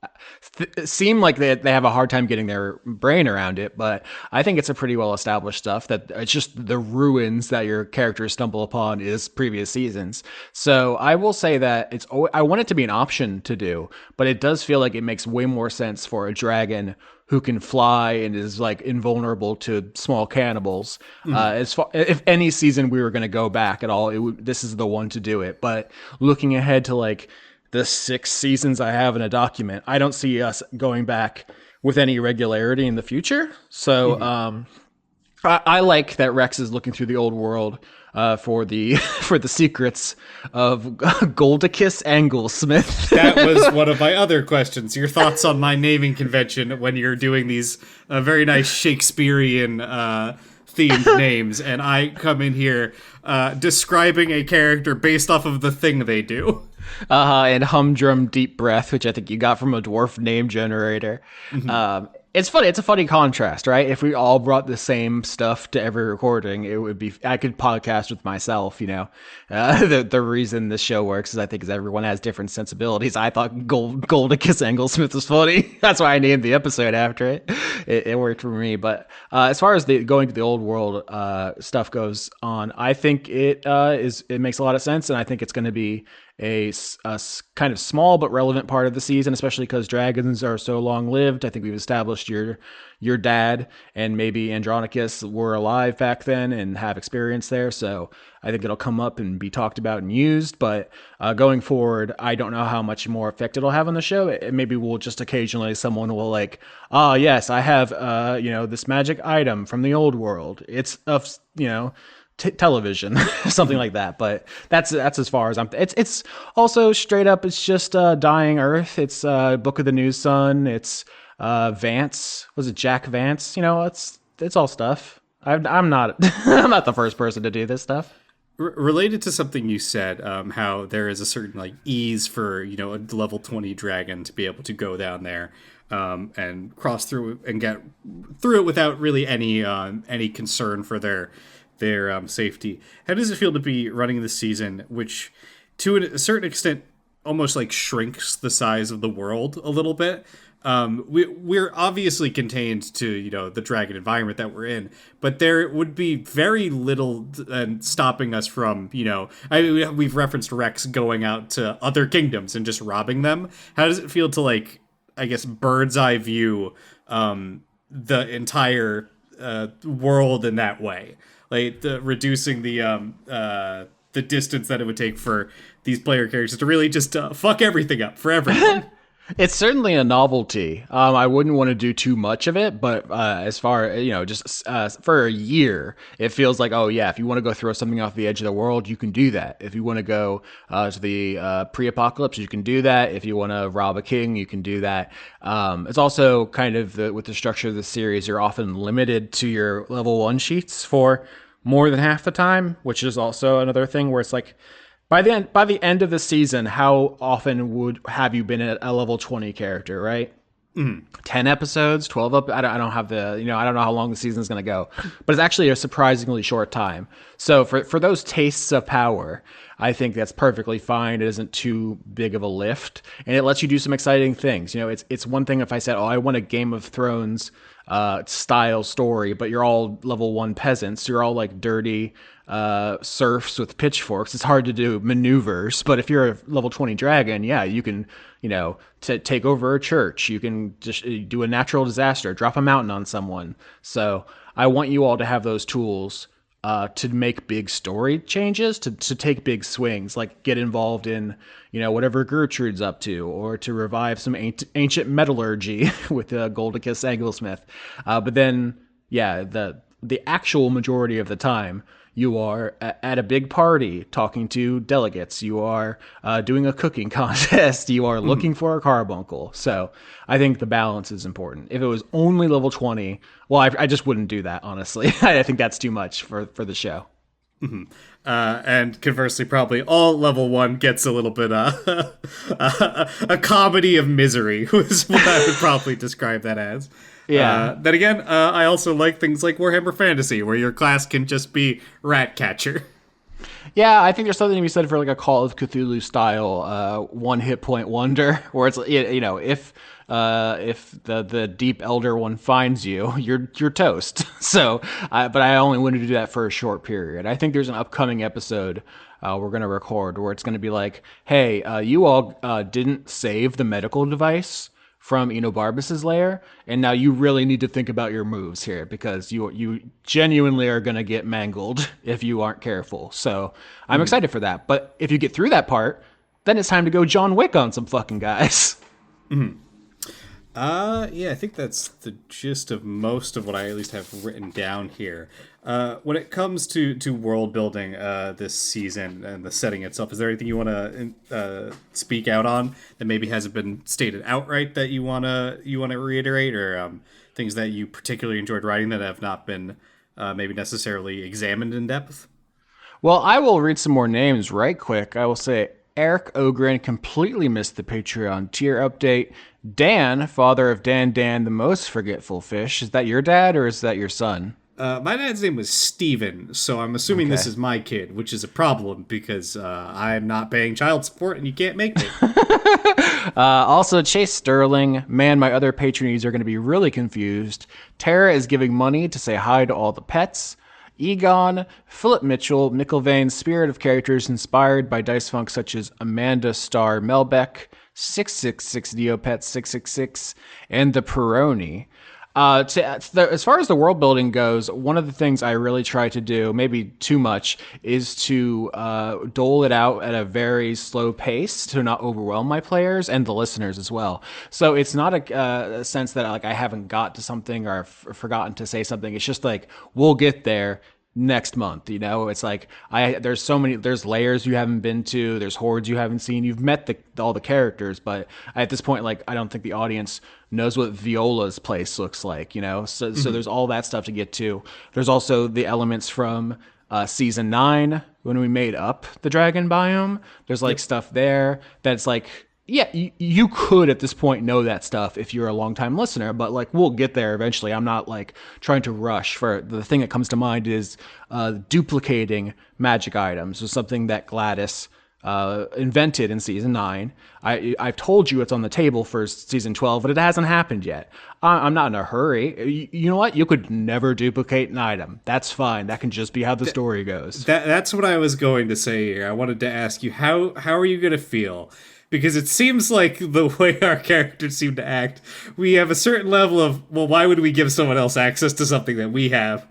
seem like they have a hard time getting their brain around it, but I think it's a pretty well-established stuff that it's just the ruins that your characters stumble upon is previous seasons. So I will say that I want it to be an option to do, but it does feel like it makes way more sense for a dragon who can fly and is like invulnerable to small cannibals. As far if any season we were going to go back at all, this is the one to do it. But looking ahead to like the 6 seasons I have in a document, I don't see us going back with any regularity in the future. So I like that Rex is looking through the old world for the for the secrets of Goldicus Anglesmith. That was one of my other questions. Your thoughts on my naming convention when you're doing these very nice Shakespearean themed names, and I come in here describing a character based off of the thing they do. And Humdrum Deep Breath, which I think you got from a dwarf name generator. It's funny. It's a funny contrast, right? If we all brought the same stuff to every recording, it would be. I could podcast with myself. The reason this show works is I think is everyone has different sensibilities. I thought Goldicus Anglesmith was funny. That's why I named the episode after it. It worked for me. But as far as the going to the old world stuff goes on, I think it makes a lot of sense, and I think it's going to be a kind of small but relevant part of the season, especially because dragons are so long lived. I think we've established your dad and maybe Andronicus were alive back then and have experience there. So I think it'll come up and be talked about and used. But going forward, I don't know how much more effect it'll have on the show. Maybe we'll just occasionally someone will like, yes, I have this magic item from the old world. It's of television, something like that. But that's as far as it's also straight up. It's just Dying Earth. It's Book of the New Sun. It's Vance. Was it Jack Vance? It's all stuff. I'm not I'm not the first person to do this stuff. Related to something you said, how there is a certain like ease for a level 20 dragon to be able to go down there and cross through and get through it without really any concern for their safety. How does it feel to be running this season, which to a certain extent almost like shrinks the size of the world a little bit. We're obviously contained to the dragon environment that we're in, but there would be very little stopping us from we've referenced Rex going out to other kingdoms and just robbing them. How does it feel to, like, I guess, bird's eye view the entire world in that way, like reducing the distance that it would take for these player characters to really just fuck everything up for everyone. It's certainly a novelty. I wouldn't want to do too much of it, but as far just for a year, it feels like, oh yeah, if you want to go throw something off the edge of the world, you can do that. If you want to go to the pre-apocalypse, you can do that. If you want to rob a king, you can do that. It's also kind of with the structure of the series, you're often limited to your level 1 sheets for more than half the time, which is also another thing where it's like, by the end of the season, how often would have you been at a level 20 character, right? 10 episodes, 12 up. I don't have I don't know how long the season is going to go, but it's actually a surprisingly short time. So for those tastes of power, I think that's perfectly fine. It isn't too big of a lift, and it lets you do some exciting things. It's one thing if I said, oh, I want a Game of Thrones style story, but you're all level 1 peasants. You're all like dirty serfs with pitchforks. It's hard to do maneuvers, but if you're a level 20 dragon, yeah, you can, take over a church. You can just do a natural disaster, drop a mountain on someone. So I want you all to have those tools to make big story changes, to take big swings, like get involved in, whatever Gertrude's up to, or to revive some ancient metallurgy with Goldicus Anglesmith. But then, yeah, the actual majority of the time, you are at a big party talking to delegates. You are doing a cooking contest. You are looking for a carbuncle. So I think the balance is important. If it was only level 20, well, I just wouldn't do that, honestly. I think that's too much for the show. And conversely, probably all level 1 gets a little bit a comedy of misery, was what I would probably describe that as. Yeah. Then again, I also like things like Warhammer Fantasy, where your class can just be Ratcatcher. Yeah, I think there's something to be said for like a Call of Cthulhu style one hit point wonder, where it's if the Deep Elder one finds you, you're toast. So, but I only wanted to do that for a short period. I think there's an upcoming episode we're gonna record where it's gonna be like, hey, you all didn't save the medical device from Enobarbus's lair, and now you really need to think about your moves here because you genuinely are going to get mangled if you aren't careful. So I'm excited for that. But if you get through that part, then it's time to go John Wick on some fucking guys. Yeah, I think that's the gist of most of what I at least have written down here. When it comes to world building this season and the setting itself, is there anything you want to speak out on that maybe hasn't been stated outright that you wanna reiterate, or things that you particularly enjoyed writing that have not been maybe necessarily examined in depth? Well, I will read some more names right quick. I will say Eric Ogren completely missed the Patreon tier update. Dan, father of Dan, the most forgetful fish. Is that your dad or is that your son? My dad's name was Steven, so I'm assuming this is my kid, which is a problem because I'm not paying child support and you can't make me. Also, Chase Sterling. Man, my other patrons are going to be really confused. Tara is giving money to say hi to all the pets. Egon, Philip Mitchell, McIlvain's spirit of characters inspired by dice funk such as Amanda Starr Melbeck, 666 Neopet 666, and the Peroni. As far as the world building goes, one of the things I really try to do, maybe too much, is to dole it out at a very slow pace to not overwhelm my players and the listeners as well. So it's not a sense that like I haven't got to something or forgotten to say something. It's just like we'll get there next month. It's like there's layers you haven't been to, there's hordes you haven't seen, you've met all the characters, but at this point, like, I don't think the audience knows what Viola's place looks like, so there's all that stuff to get to. There's also the elements from season 9 when we made up the dragon biome. There's like stuff there that's like, yeah, you could at this point know that stuff if you're a longtime listener, but like we'll get there eventually. I'm not like trying to rush. For the thing that comes to mind is duplicating magic items was something that Gladys invented in season 9. I've told you it's on the table for season 12, but it hasn't happened yet. I'm not in a hurry. You know what? You could never duplicate an item. That's fine. That can just be how the story goes. That's what I was going to say here. I wanted to ask you how are you going to feel? Because it seems like the way our characters seem to act, we have a certain level of, well, why would we give someone else access to something that we have?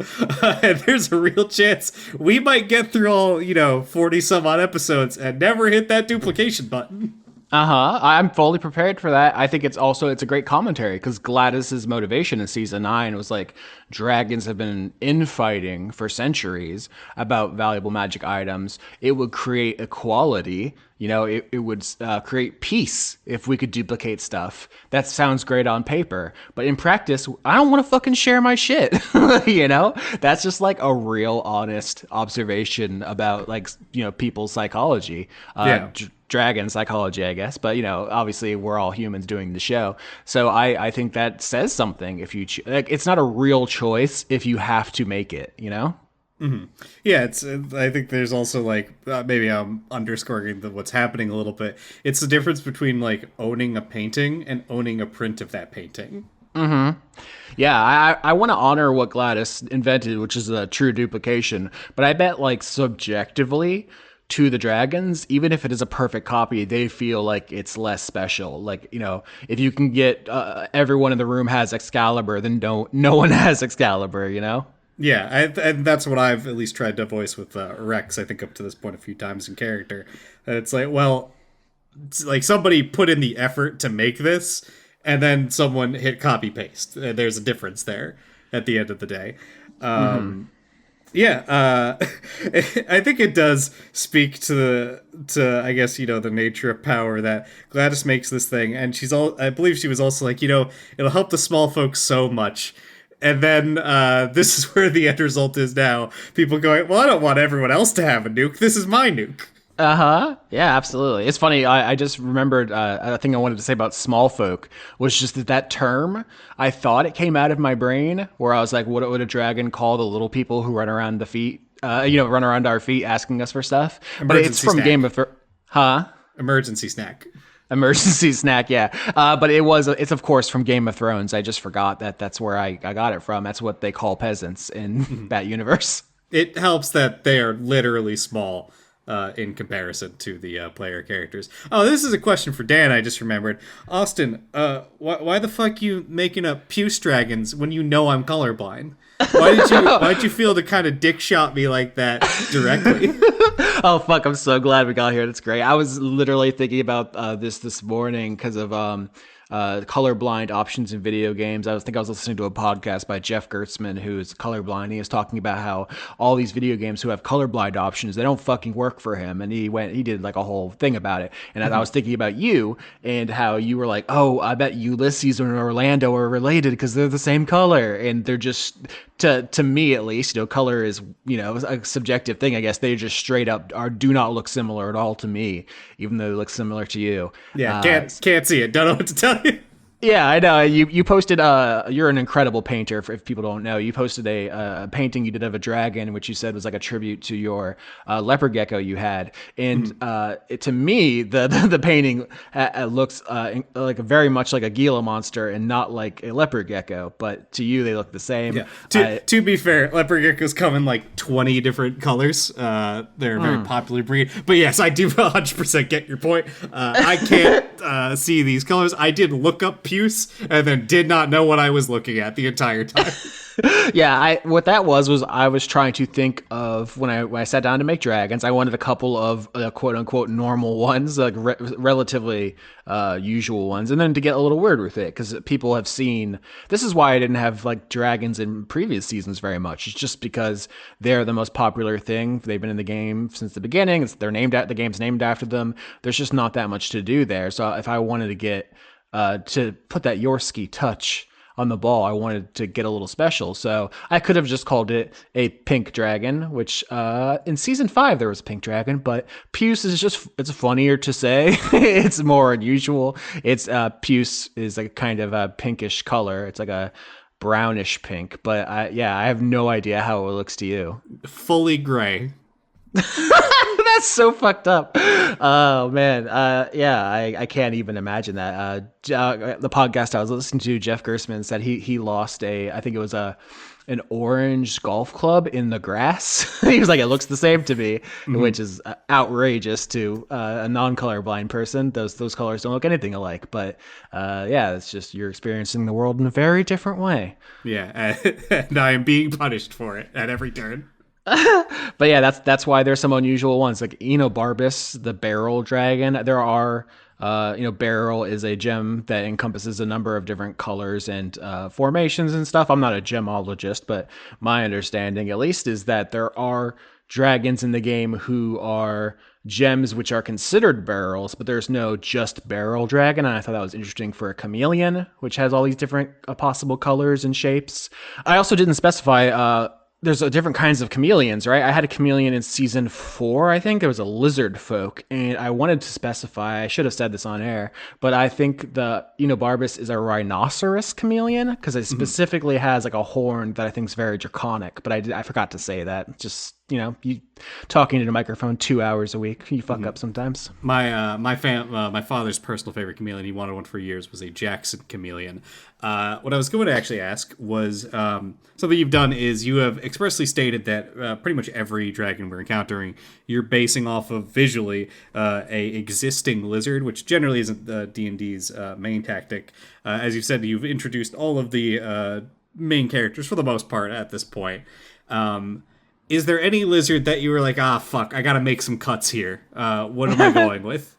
And there's a real chance we might get through all, 40 some odd episodes and never hit that duplication button. Uh-huh. I'm fully prepared for that. I think it's a great commentary because Gladys's motivation in season 9 was like dragons have been infighting for centuries about valuable magic items. It would create equality. It would create peace if we could duplicate stuff. That sounds great on paper, but in practice, I don't want to fucking share my shit. That's just like a real honest observation about people's psychology. Yeah. Dragon psychology, I guess. But obviously we're all humans doing the show, so I think that says something. If you it's not a real choice if you have to make it. Yeah, I think there's also maybe I'm underscoring what's happening a little bit. It's the difference between owning a painting and owning a print of that painting. Yeah, I want to honor what Gladys invented, which is a true duplication. But I bet subjectively to the dragons, even if it is a perfect copy, they feel like it's less special. If you can get everyone in the room has Excalibur, then no one has Excalibur. Yeah, and that's what I've at least tried to voice with Rex, I think, up to this point a few times in character. And it's it's somebody put in the effort to make this, and then someone hit copy paste. There's a difference there at the end of the day. Yeah, I think it does speak to I guess the nature of power that Gladys makes this thing, and I believe she was also it'll help the small folks so much. And then this is where the end result is now. People going, well, I don't want everyone else to have a nuke. This is my nuke. Uh-huh. Yeah, absolutely. It's funny. I just remembered a thing I wanted to say about small folk was just that term. I thought it came out of my brain where I was like, what would a dragon call the little people who run around the feet, run around our feet asking us for stuff? But it's from snack. Game of Thrones. Huh? Emergency snack. Emergency snack, yeah. But it's of course from Game of Thrones. I just forgot that's where I got it from. That's what they call peasants in that universe. It helps that they are literally small in comparison to the player characters. Oh, this is a question for Dan, I just remembered. Austin, why the fuck you making up puce dragons when you know I'm colorblind? Why'd you feel to kind of dick shot me like that directly? Oh fuck! I'm so glad we got here. That's great. I was literally thinking about this morning because of colorblind options in video games. I was listening to a podcast by Jeff Gertzman, who's colorblind. He was talking about how all these video games who have colorblind options, they don't fucking work for him. And he did a whole thing about it. And I was thinking about you and how you were like, oh, I bet Ulysses and Orlando are related because they're the same color. And they're just, to me at least, color is, a subjective thing, I guess. They just straight up do not look similar at all to me, even though they look similar to you. Yeah, can't see it. Don't know what to tell you. Yeah, I know. You posted. You're an incredible painter. If people don't know, you posted a painting you did of a dragon, which you said was like a tribute to your leopard gecko you had. And to me, the painting looks very much like a Gila monster and not like a leopard gecko. But to you, they look the same. Yeah. To be fair, leopard geckos come in 20 different colors. They're a very popular breed. But yes, I do 100% get your point. I can't see these colors. I did look up puce and then did not know what I was looking at the entire time. Yeah, what that was I was trying to think of when I sat down to make dragons. I wanted a couple of quote unquote normal ones, relatively usual ones, and then to get a little weird with it because people have seen. This is why I didn't have dragons in previous seasons very much. It's just because they're the most popular thing. They've been in the game since the beginning. The game's named after them. There's just not that much to do there. So if I wanted to get to put that Yorsky touch on the ball, I wanted to get a little special. So I could have just called it a pink dragon, which in season 5 there was a pink dragon, but puce is it's funnier to say. It's more unusual. Puce is a kind of a pinkish color. It's like a brownish pink, but I have no idea how it looks to you. Fully gray. That's That's so fucked up. Oh man, yeah, I can't even imagine that. The podcast I was listening to, Jeff Gersman said he lost I think it was an orange golf club in the grass. He was like, it looks the same to me, Mhm. which is outrageous to a non-colorblind person. Those colors don't look anything alike. But yeah, it's just you're experiencing the world in a very different way. Yeah, and I am being punished for it at every turn. But yeah, that's why there's some unusual ones like Enobarbus, the barrel dragon. There are barrel is a gem that encompasses a number of different colors and formations and stuff. I'm not a gemologist, but my understanding, at least, is that there are dragons in the game who are gems which are considered barrels, but there's no just barrel dragon. And I thought that was interesting for a chameleon, which has all these different possible colors and shapes. I also didn't specify. There's different kinds of chameleons, right? I had a chameleon in season 4, I think. There was a lizard folk, and I wanted to specify, I should have said this on air, but I think the Enobarbus is a rhinoceros chameleon, because it Mhm. specifically has like a horn that I think is very draconic, but I forgot to say that. Just, you talking to the microphone 2 hours a week, you fuck Mhm. up sometimes. My father's personal favorite chameleon, he wanted one for years, was a Jackson chameleon. What I was going to actually ask was something you've done is you have expressly stated that pretty much every dragon we're encountering, you're basing off of visually a existing lizard, which generally isn't the D&D's main tactic. As you said, you've introduced all of the main characters for the most part at this point. Is there any lizard that you were like, ah, fuck, I gotta make some cuts here? What am I going with?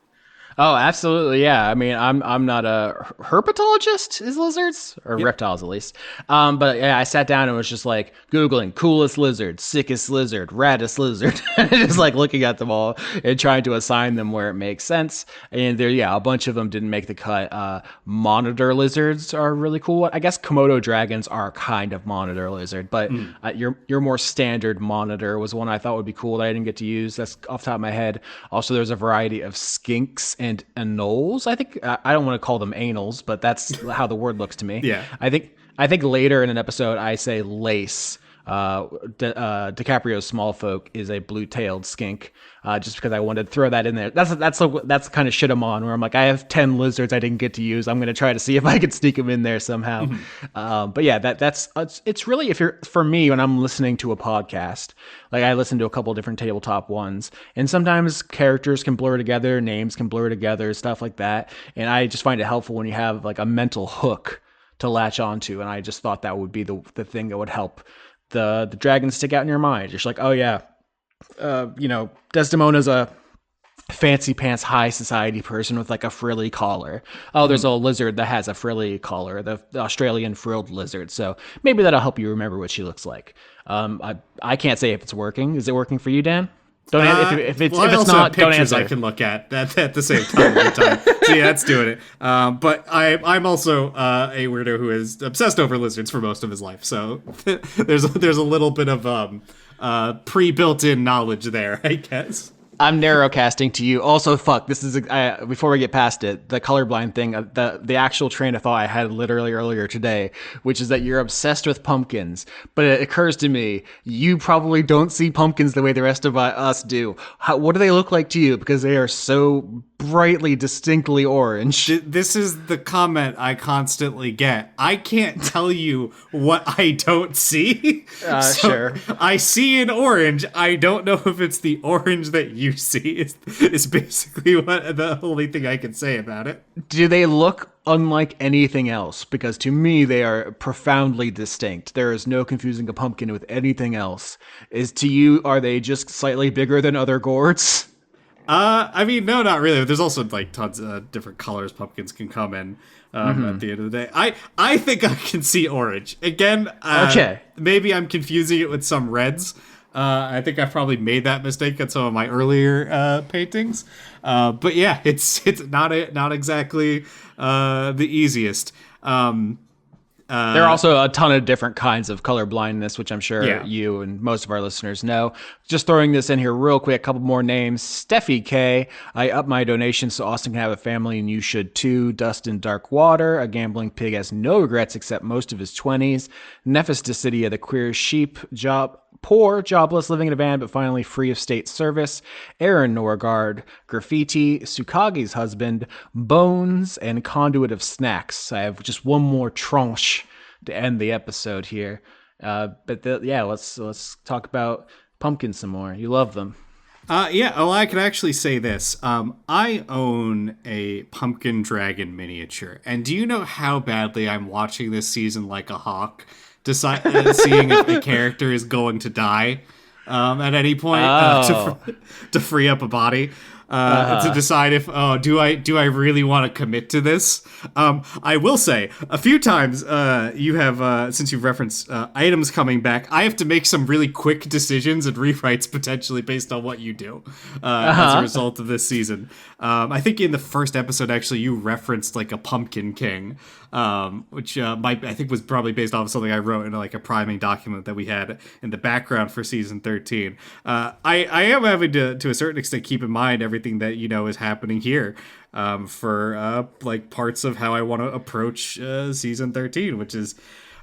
Oh, absolutely, yeah. I mean, I'm not a herpetologist, is lizards or Yep. reptiles at least. But yeah, I sat down and was just like googling coolest lizard, sickest lizard, raddest lizard, just like looking at them all and trying to assign them where it makes sense. And there, yeah, a bunch of them didn't make the cut. Monitor lizards are really cool. I guess Komodo dragons are kind of monitor lizard, but Mm. your more standard monitor was one I thought would be cool that I didn't get to use. That's off the top of my head. Also, there's a variety of skinks and anoles. I think I don't want to call them anals, but that's how the word looks to me. Yeah. I think later in an episode I say lace. DiCaprio's small folk is a blue-tailed skink, just because I wanted to throw that in there. That's the kind of shit I'm on, where I'm like, I have 10 lizards I didn't get to use. I'm going to try to see if I could sneak them in there somehow. Mhm. But yeah, it's really, if you're, for me, when I'm listening to a podcast, like I listen to a couple different tabletop ones, and sometimes characters can blur together, names can blur together, stuff like that. And I just find it helpful when you have like a mental hook to latch onto. And I just thought that would be the thing that would help the dragon stick out in your mind. Just like, oh yeah, Desdemona's a fancy pants high society person with like a frilly collar. Oh, there's Mhm. a lizard that has a frilly collar, the Australian frilled lizard. So maybe that'll help you remember what she looks like. I can't say if it's working. Is it working for you, Dan? Don't Well, if I it's also have not, don't pictures I answer. can look at the same time. Every time. So yeah, that's doing it. But I'm also a weirdo who is obsessed over lizards for most of his life. So there's a little bit of pre-built-in knowledge there, I guess. I'm narrowcasting to you. Also, fuck. This is before we get past it. The colorblind thing. The actual train of thought I had literally earlier today, which is that you're obsessed with pumpkins. But it occurs to me you probably don't see pumpkins the way the rest of us do. What do they look like to you? Because they are so brightly, distinctly orange. This is the comment I constantly get. I can't tell you what I don't see. Sure. I see an orange. I don't know if it's the orange that you see. Is basically what the only thing I can say about it. Do they look unlike anything else? Because to me, they are profoundly distinct. There is no confusing a pumpkin with anything else. Is to you, are they just slightly bigger than other gourds? I mean, no, not really. There's also like tons of different colors pumpkins can come in. At the end of the day, I think I can see orange again. Okay. Maybe I'm confusing it with some reds. I think I've probably made that mistake on some of my earlier paintings. But yeah, it's not exactly the easiest. There are also a ton of different kinds of color blindness, which I'm sure Yeah. you and most of our listeners know. Just throwing this in here real quick, a couple more names. Steffi K. I up my donation so Austin can have a family and you should too. Dustin Darkwater. A gambling pig has no regrets except most of his 20s. Nephis Decidia, the queer sheep. Job Poor, jobless, living in a van, but finally free of state service. Aaron Norgard, Graffiti, Sukagi's husband, Bones, and Conduit of Snacks. I have just one more tranche to end the episode here. Yeah, let's talk about pumpkins some more. You love them. Yeah, well, I can actually say this. I own a pumpkin dragon miniature, and do you know how badly I'm watching this season like a hawk, seeing if the character is going to die at any point Oh, to free up a body. To decide if do I really want to commit to this? I will say a few times you have since you've referenced items coming back, I have to make some really quick decisions and rewrites potentially based on what you do as a result of this season. I think in the first episode actually you referenced like a pumpkin king, which I think was probably based off of something I wrote in like a priming document that we had in the background for season 13. I am having to a certain extent keep in mind everything that is happening here for like parts of how I want to approach season 13, which is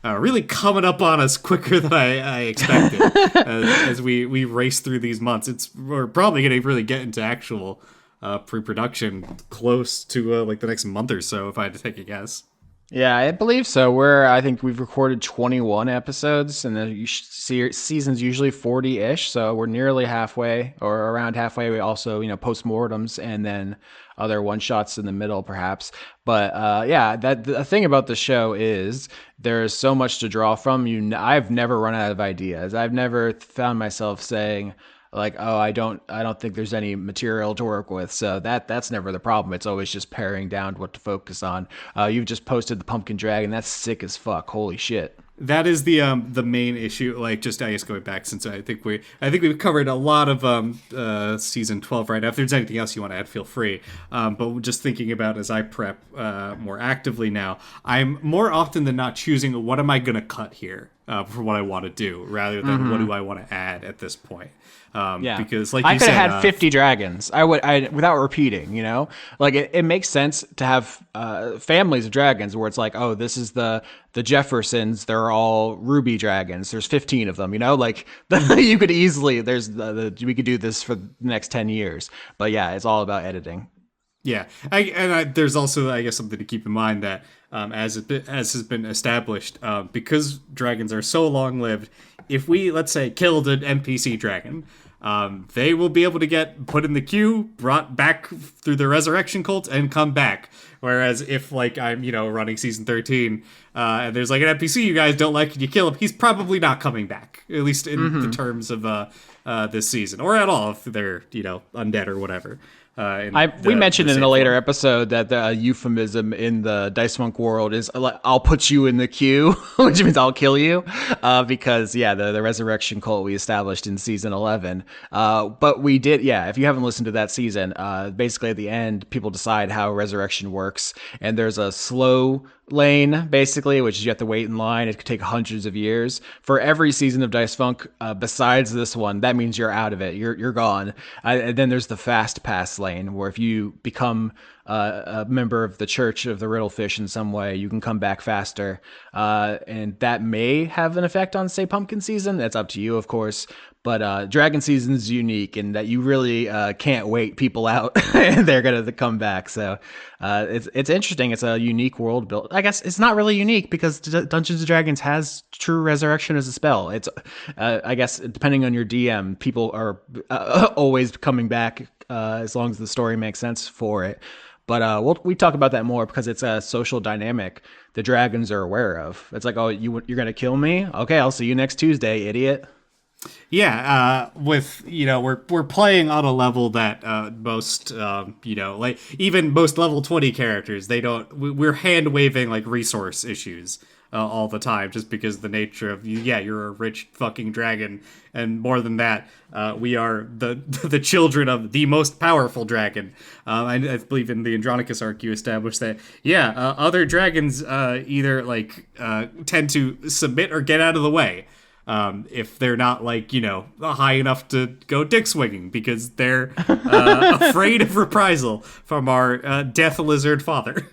really coming up on us quicker than I expected as we race through these months. We're probably going to really get into actual pre-production close to like the next month or so, if I had to take a guess. yeah, I believe so. I think we've recorded 21 episodes, and the season's usually 40-ish. So we're nearly halfway, or around halfway. We also, postmortems, and then other one shots in the middle, perhaps. But yeah, the thing about the show is there's so much to draw from. I've never run out of ideas. I've never found myself saying, like, oh, I don't think there's any material to work with. So that's never the problem. It's always just paring down what to focus on. You've just posted the pumpkin dragon. That's sick as fuck. Holy shit. That is the main issue. Like, just I guess going back, since I think we've covered a lot of season 12 right now. If there's anything else you want to add, feel free. But just thinking about as I prep more actively now, I'm more often than not choosing what am I going to cut here for what I want to do, rather than what do I want to add at this point. Yeah, Because like I you could said, have had 50 dragons. I without repeating. Like it makes sense to have families of dragons where it's like, oh, this is the Jeffersons. They're all ruby dragons. There's 15 of them. Like you could easily we could do this for the next 10 years. But yeah, it's all about editing. Yeah, there's also, I guess, something to keep in mind that as has been established, because dragons are so long lived, if we, let's say, killed an NPC dragon, they will be able to get put in the queue, brought back through the resurrection cult, and come back. Whereas if, like, I'm, running season 13, and there's, like, an NPC you guys don't like and you kill him, he's probably not coming back, at least in the terms of this season, or at all if they're, undead or whatever. We mentioned in a later episode that the euphemism in the Dice Monk world is I'll put you in the queue, which means I'll kill you, because the resurrection cult we established in season 11. But we did, if you haven't listened to that season, basically at the end people decide how resurrection works, and there's a slow lane, basically, which is you have to wait in line. It could take hundreds of years for every season of Dice Funk. Besides this one, that means you're out of it. You're gone. And then there's the fast pass lane, where if you become a member of the Church of the Riddlefish in some way, you can come back faster. And that may have an effect on, say, pumpkin season. That's up to you, of course. But Dragon Season is unique in that you really can't wait people out. They're going to come back. So it's interesting. It's a unique world built. I guess it's not really unique because Dungeons & Dragons has true resurrection as a spell. It's, I guess, depending on your DM, people are always coming back as long as the story makes sense for it. But we talk about that more because it's a social dynamic the dragons are aware of. It's like, oh, you're going to kill me? Okay, I'll see you next Tuesday, idiot. Yeah, with we're playing on a level that most like even most level 20 characters, we're hand waving like resource issues all the time, just because the nature of you're a rich fucking dragon, and more than that, we are the children of the most powerful dragon. I believe in the Andronicus arc you established that other dragons either tend to submit or get out of the way. If they're not high enough to go dick swinging, because they're afraid of reprisal from our death lizard father.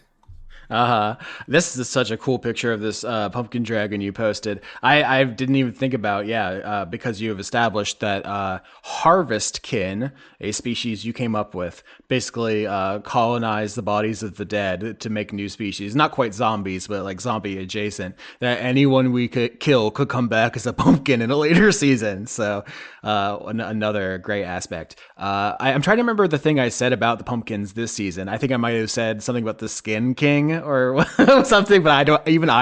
This is such a cool picture of this pumpkin dragon you posted. I didn't even think about, because you have established that harvestkin, a species you came up with, basically colonize the bodies of the dead to make new species. Not quite zombies, but like zombie adjacent. That anyone we could kill could come back as a pumpkin in a later season. So another great aspect. I'm trying to remember the thing I said about the pumpkins this season. I think I might have said something about the Skin King or something, but I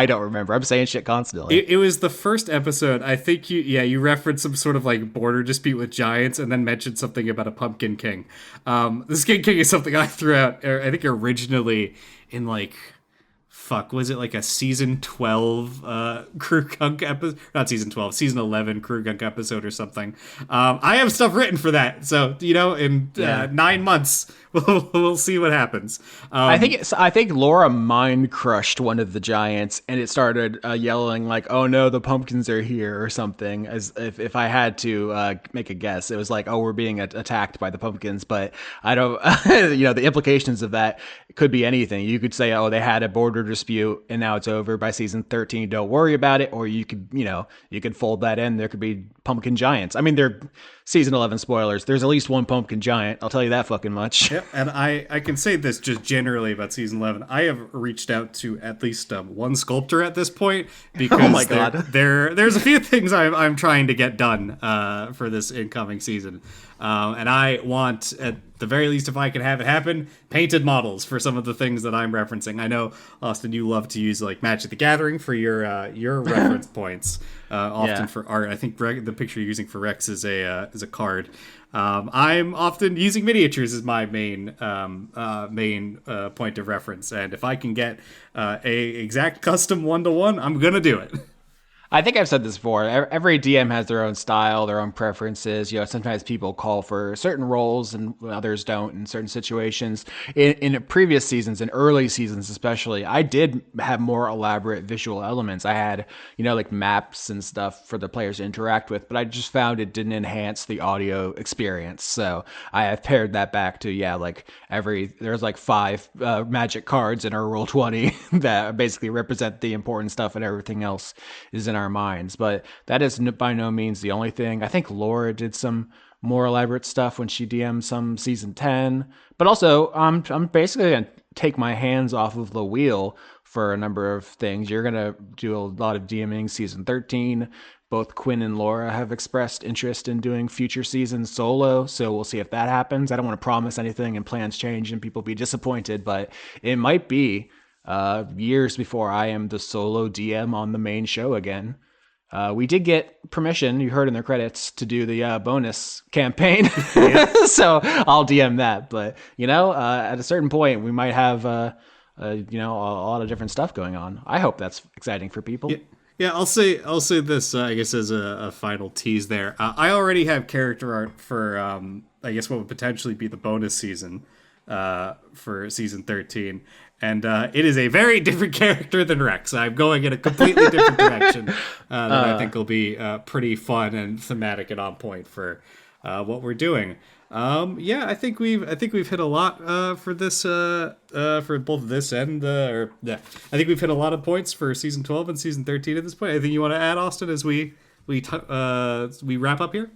don't remember. I'm saying shit constantly. It was the first episode. I think you referenced some sort of like border dispute with giants, and then mentioned something about a pumpkin king. The Skin King is something I threw out. I think originally in like fuck, was it like a season 12 Crew Gunk episode? Not season 12, season 11 Crew Gunk episode or something. I have stuff written for that. So, in 9 months, we'll see what happens. I think Laura mind crushed one of the giants, and it started yelling like, "Oh no, the pumpkins are here" or something. As if I had to make a guess, it was like, "Oh, we're being attacked by the pumpkins." But I don't, the implications of that could be anything. You could say, "Oh, they had a border dispute, and now it's over by season 13. Don't worry about it." Or you could, you could fold that in. There could be pumpkin giants. I mean, they're season 11 spoilers. There's at least one pumpkin giant. I'll tell you that fucking much. Yep, and I can say this just generally about season 11. I have reached out to at least one sculptor at this point because Oh my God. there's a few things I'm trying to get done for this incoming season. And I want, at the very least, if I can have it happen, painted models for some of the things that I'm referencing. I know, Austin, you love to use like Magic the Gathering for your reference points, often for art. I think the picture you're using for Rex is a card. I'm often using miniatures as my main point of reference, and if I can get a exact custom 1-to-1, I'm gonna do it. I think I've said this before. Every DM has their own style, their own preferences. Sometimes people call for certain roles and others don't in certain situations. In previous seasons, in early seasons especially, I did have more elaborate visual elements. I had, like maps and stuff for the players to interact with, but I just found it didn't enhance the audio experience. So I have pared that back to, there's like 5 magic cards in our Roll20 that basically represent the important stuff, and everything else is in our minds. But that is by no means the only thing. I think Laura did some more elaborate stuff when she DM'd some season 10. But also, I'm basically going to take my hands off of the wheel for a number of things. You're going to do a lot of DMing season 13. Both Quinn and Laura have expressed interest in doing future seasons solo, so we'll see if that happens. I don't want to promise anything and plans change and people be disappointed, but it might be years before I am the solo DM on the main show again. We did get permission, you heard in the credits, to do the bonus campaign. So I'll DM that. But, at a certain point, we might have, a lot of different stuff going on. I hope that's exciting for people. Yeah. Yeah, I'll say this. I guess as a final tease there. I already have character art for I guess what would potentially be the bonus season for season 13, and it is a very different character than Rex. I'm going in a completely different direction that I think will be pretty fun and thematic and on point for what we're doing. I think we've hit a lot for this for both this and I think we've hit a lot of points for season 12 and season 13 at this point. Anything you want to add, Austin, as we wrap up here?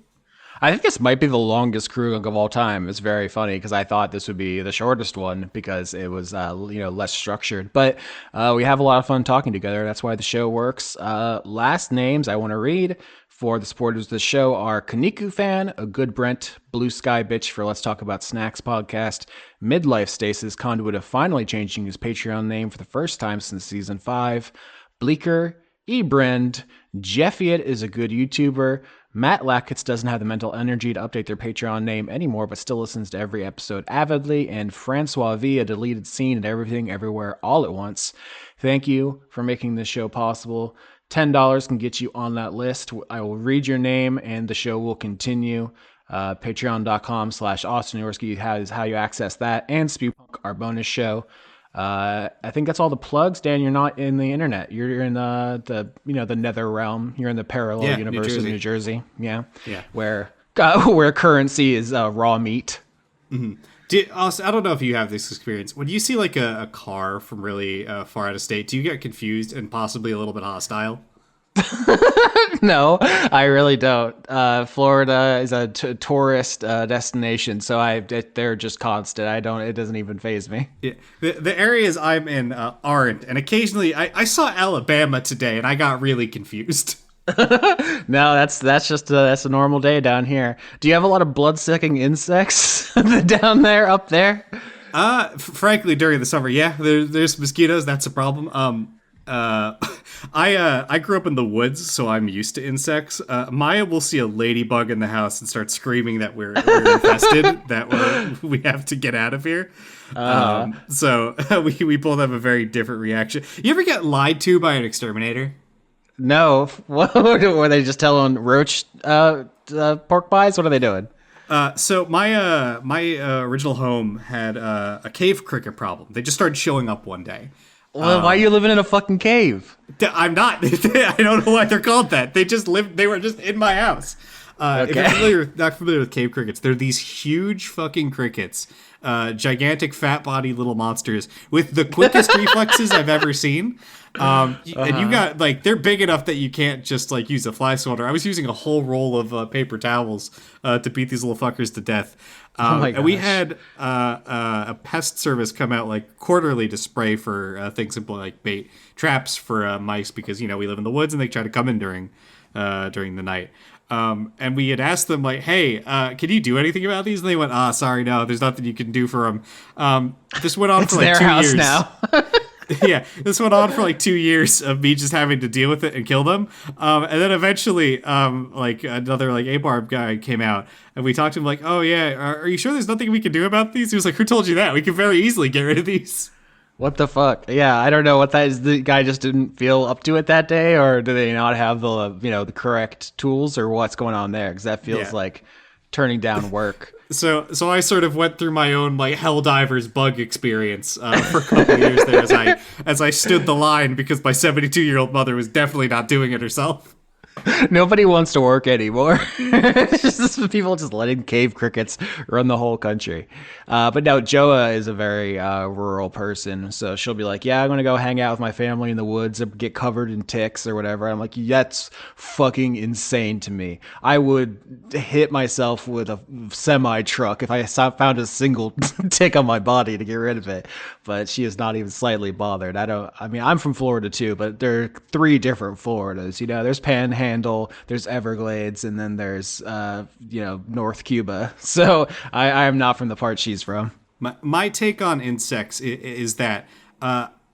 I think this might be the longest crew Gunk of all time. It's very funny because I thought this would be the shortest one because it was, less structured. But we have a lot of fun talking together. That's why the show works. Last names I want to read for the supporters of the show are Kaniku Fan, A Good Brent, Blue Sky Bitch for Let's Talk About Snacks podcast, Midlife Stasis, conduit of finally changing his Patreon name for the first time since season 5, Bleaker, Ebrend, Jeffiet is a good YouTuber, Matt Lackitz doesn't have the mental energy to update their Patreon name anymore, but still listens to every episode avidly, and Francois V, a deleted scene and everything everywhere all at once. Thank you for making this show possible. $10 can get you on that list. I will read your name and the show will continue. Patreon.com/Austin Yorsky is how you access that, and Spewpunk, our bonus show. I think that's all the plugs. Dan, you're not in the internet. You're in the nether realm. You're in the parallel universe of New Jersey. Yeah. Where currency is raw meat. Mm-hmm. Also, I don't know if you have this experience. When you see like a car from really far out of state, do you get confused and possibly a little bit hostile? No, I really don't. Florida is a tourist destination, so they're just constant. I don't. It doesn't even faze me. Yeah. The areas I'm in aren't, and occasionally I saw Alabama today, and I got really confused. No, that's a normal day down here. Do you have a lot of blood-sucking insects down there, up there? Frankly, during the summer, yeah, there's mosquitoes. That's a problem. Uh, I grew up in the woods, so I'm used to insects. Maya will see a ladybug in the house and start screaming that we're infested, that we have to get out of here. So we both have a very different reaction. You ever get lied to by an exterminator? No, what were they just telling roach pork pies? What are they doing? So my original home had a cave cricket problem. They just started showing up one day. Well, why are you living in a fucking cave? I'm not. I don't know why they're called that. They just lived. They were just in my house. If you're not familiar with cave crickets, they're these huge fucking crickets, gigantic, fat body little monsters with the quickest reflexes I've ever seen. And you got like they're big enough that you can't just like use a fly swatter. I was using a whole roll of paper towels to beat these little fuckers to death. And we had a pest service come out like quarterly to spray for things like bait traps for mice because we live in the woods and they try to come in during the night. And we had asked them like, "Hey, can you do anything about these?" And they went, "Sorry, no, there's nothing you can do for them." This went on for like their 2 house years. now. Yeah, this went on for like 2 years of me just having to deal with it and kill them. And then eventually, like another like ABARB guy came out and we talked to him like, "Oh yeah, are you sure there's nothing we can do about these?" He was like, "Who told you that? We can very easily get rid of these." What the fuck? Yeah, I don't know what that is. The guy just didn't feel up to it that day, or do they not have the correct tools, or what's going on there? Because that feels like turning down work. So I sort of went through my own like Helldivers bug experience for a couple of years there as I stood the line because my 72-year-old mother was definitely not doing it herself. Nobody wants to work anymore. It's just people just letting cave crickets run the whole country. But no, Joa is a very rural person, so she'll be like, "Yeah, I'm gonna go hang out with my family in the woods and get covered in ticks or whatever." I'm like, "That's fucking insane to me. I would hit myself with a semi truck if I found a single tick on my body to get rid of it." But she is not even slightly bothered. I mean, I'm from Florida too, but there are 3 different Floridas. There's Panhandle, there's Everglades, and then there's North Cuba. So I am not from the part she's from. My take on insects is that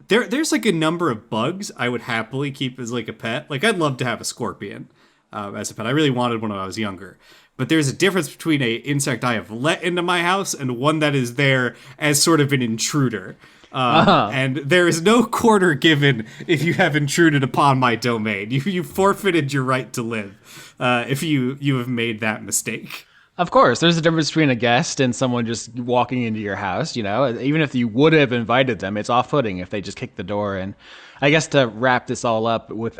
there's like a number of bugs I would happily keep as like a pet. Like I'd love to have a scorpion as a pet. I really wanted one when I was younger. But there's a difference between a insect I have let into my house and one that is there as sort of an intruder. And there is no quarter given if you have intruded upon my domain. You forfeited your right to live if you have made that mistake. Of course, there's a difference between a guest and someone just walking into your house. Even if you would have invited them, it's off-putting if they just kick the door in. I guess to wrap this all up with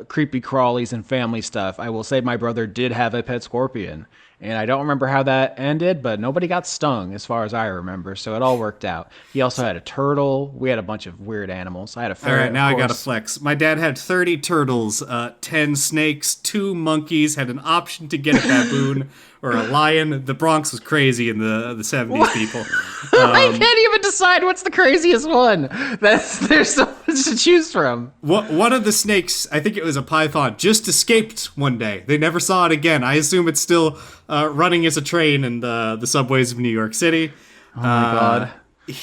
creepy crawlies and family stuff, I will say my brother did have a pet scorpion. And I don't remember how that ended, but nobody got stung as far as I remember, so it all worked out. He also had a turtle. We had a bunch of weird animals. I had a ferret. All right, now I got to flex. My dad had 30 turtles, 10 snakes, 2 monkeys, had an option to get a baboon or a lion. The Bronx was crazy in the 70s, people. I can't even decide what's the craziest one. There's so much to choose from. One of the snakes, I think it was a python, just escaped one day. They never saw it again. I assume it's still running as a train in the subways of New York City. Oh my god.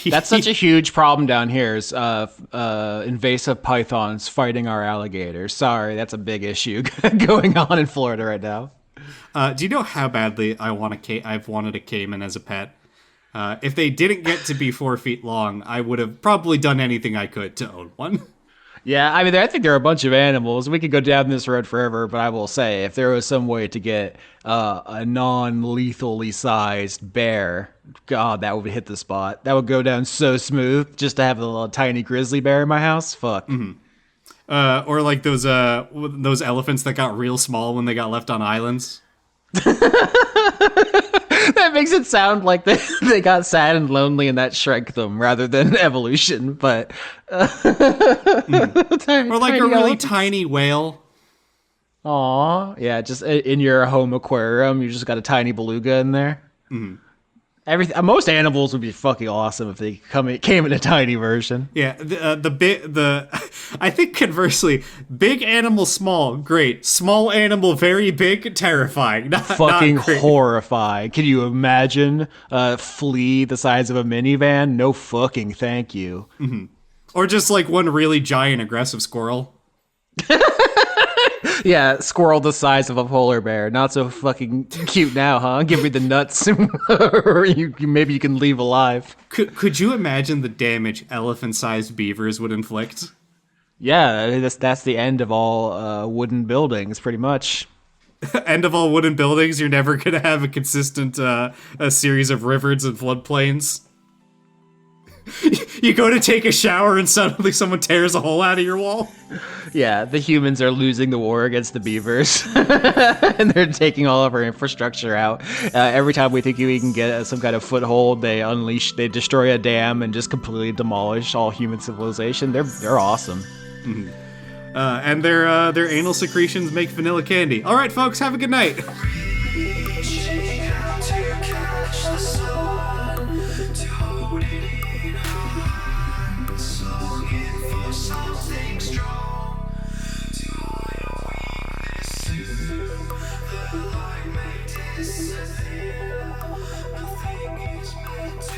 That's such a huge problem down here is invasive pythons fighting our alligators. Sorry, that's a big issue going on in Florida right now. Do you know how badly I've wanted a caiman as a pet? If they didn't get to be 4 feet long, I would have probably done anything I could to own one. Yeah, I mean, I think there are a bunch of animals. We could go down this road forever, but I will say, if there was some way to get a non-lethally sized bear, God, that would hit the spot. That would go down so smooth just to have a little tiny grizzly bear in my house. Fuck. Mm-hmm. Or like those elephants that got real small when they got left on islands. That makes it sound like they got sad and lonely and that shrank them rather than evolution. But Or like a really elephants. tiny whale. Aw, yeah, just in your home aquarium, you just got a tiny beluga in there. Everything. Most animals would be fucking awesome if they came in a tiny version. Yeah, I think conversely, big animal small, great. Small animal very big, terrifying. Fucking Not great. horrifying. Can you imagine a flea the size of a minivan? No fucking thank you. Or just like one really giant aggressive squirrel. Yeah, squirrel the size of a polar bear. Not so fucking cute now, huh? Give me the nuts, or maybe you can leave alive. Could you imagine the damage elephant-sized beavers would inflict? Yeah, that's the end of all wooden buildings, pretty much. End of all wooden buildings, you're never gonna have a consistent a series of rivers and floodplains. You go to take a shower and suddenly someone tears a hole out of your wall. Yeah, the humans are losing the war against the beavers, and they're taking all of our infrastructure out. Every time we think we can get some kind of foothold, they destroy a dam and just completely demolish all human civilization. They're awesome. And their anal secretions make vanilla candy. All right, folks, have a good night. Reaching out to catch the sun, to hold it in hands, longing for something strong, to hide our weaknesses. The light may disappear, nothing is meant to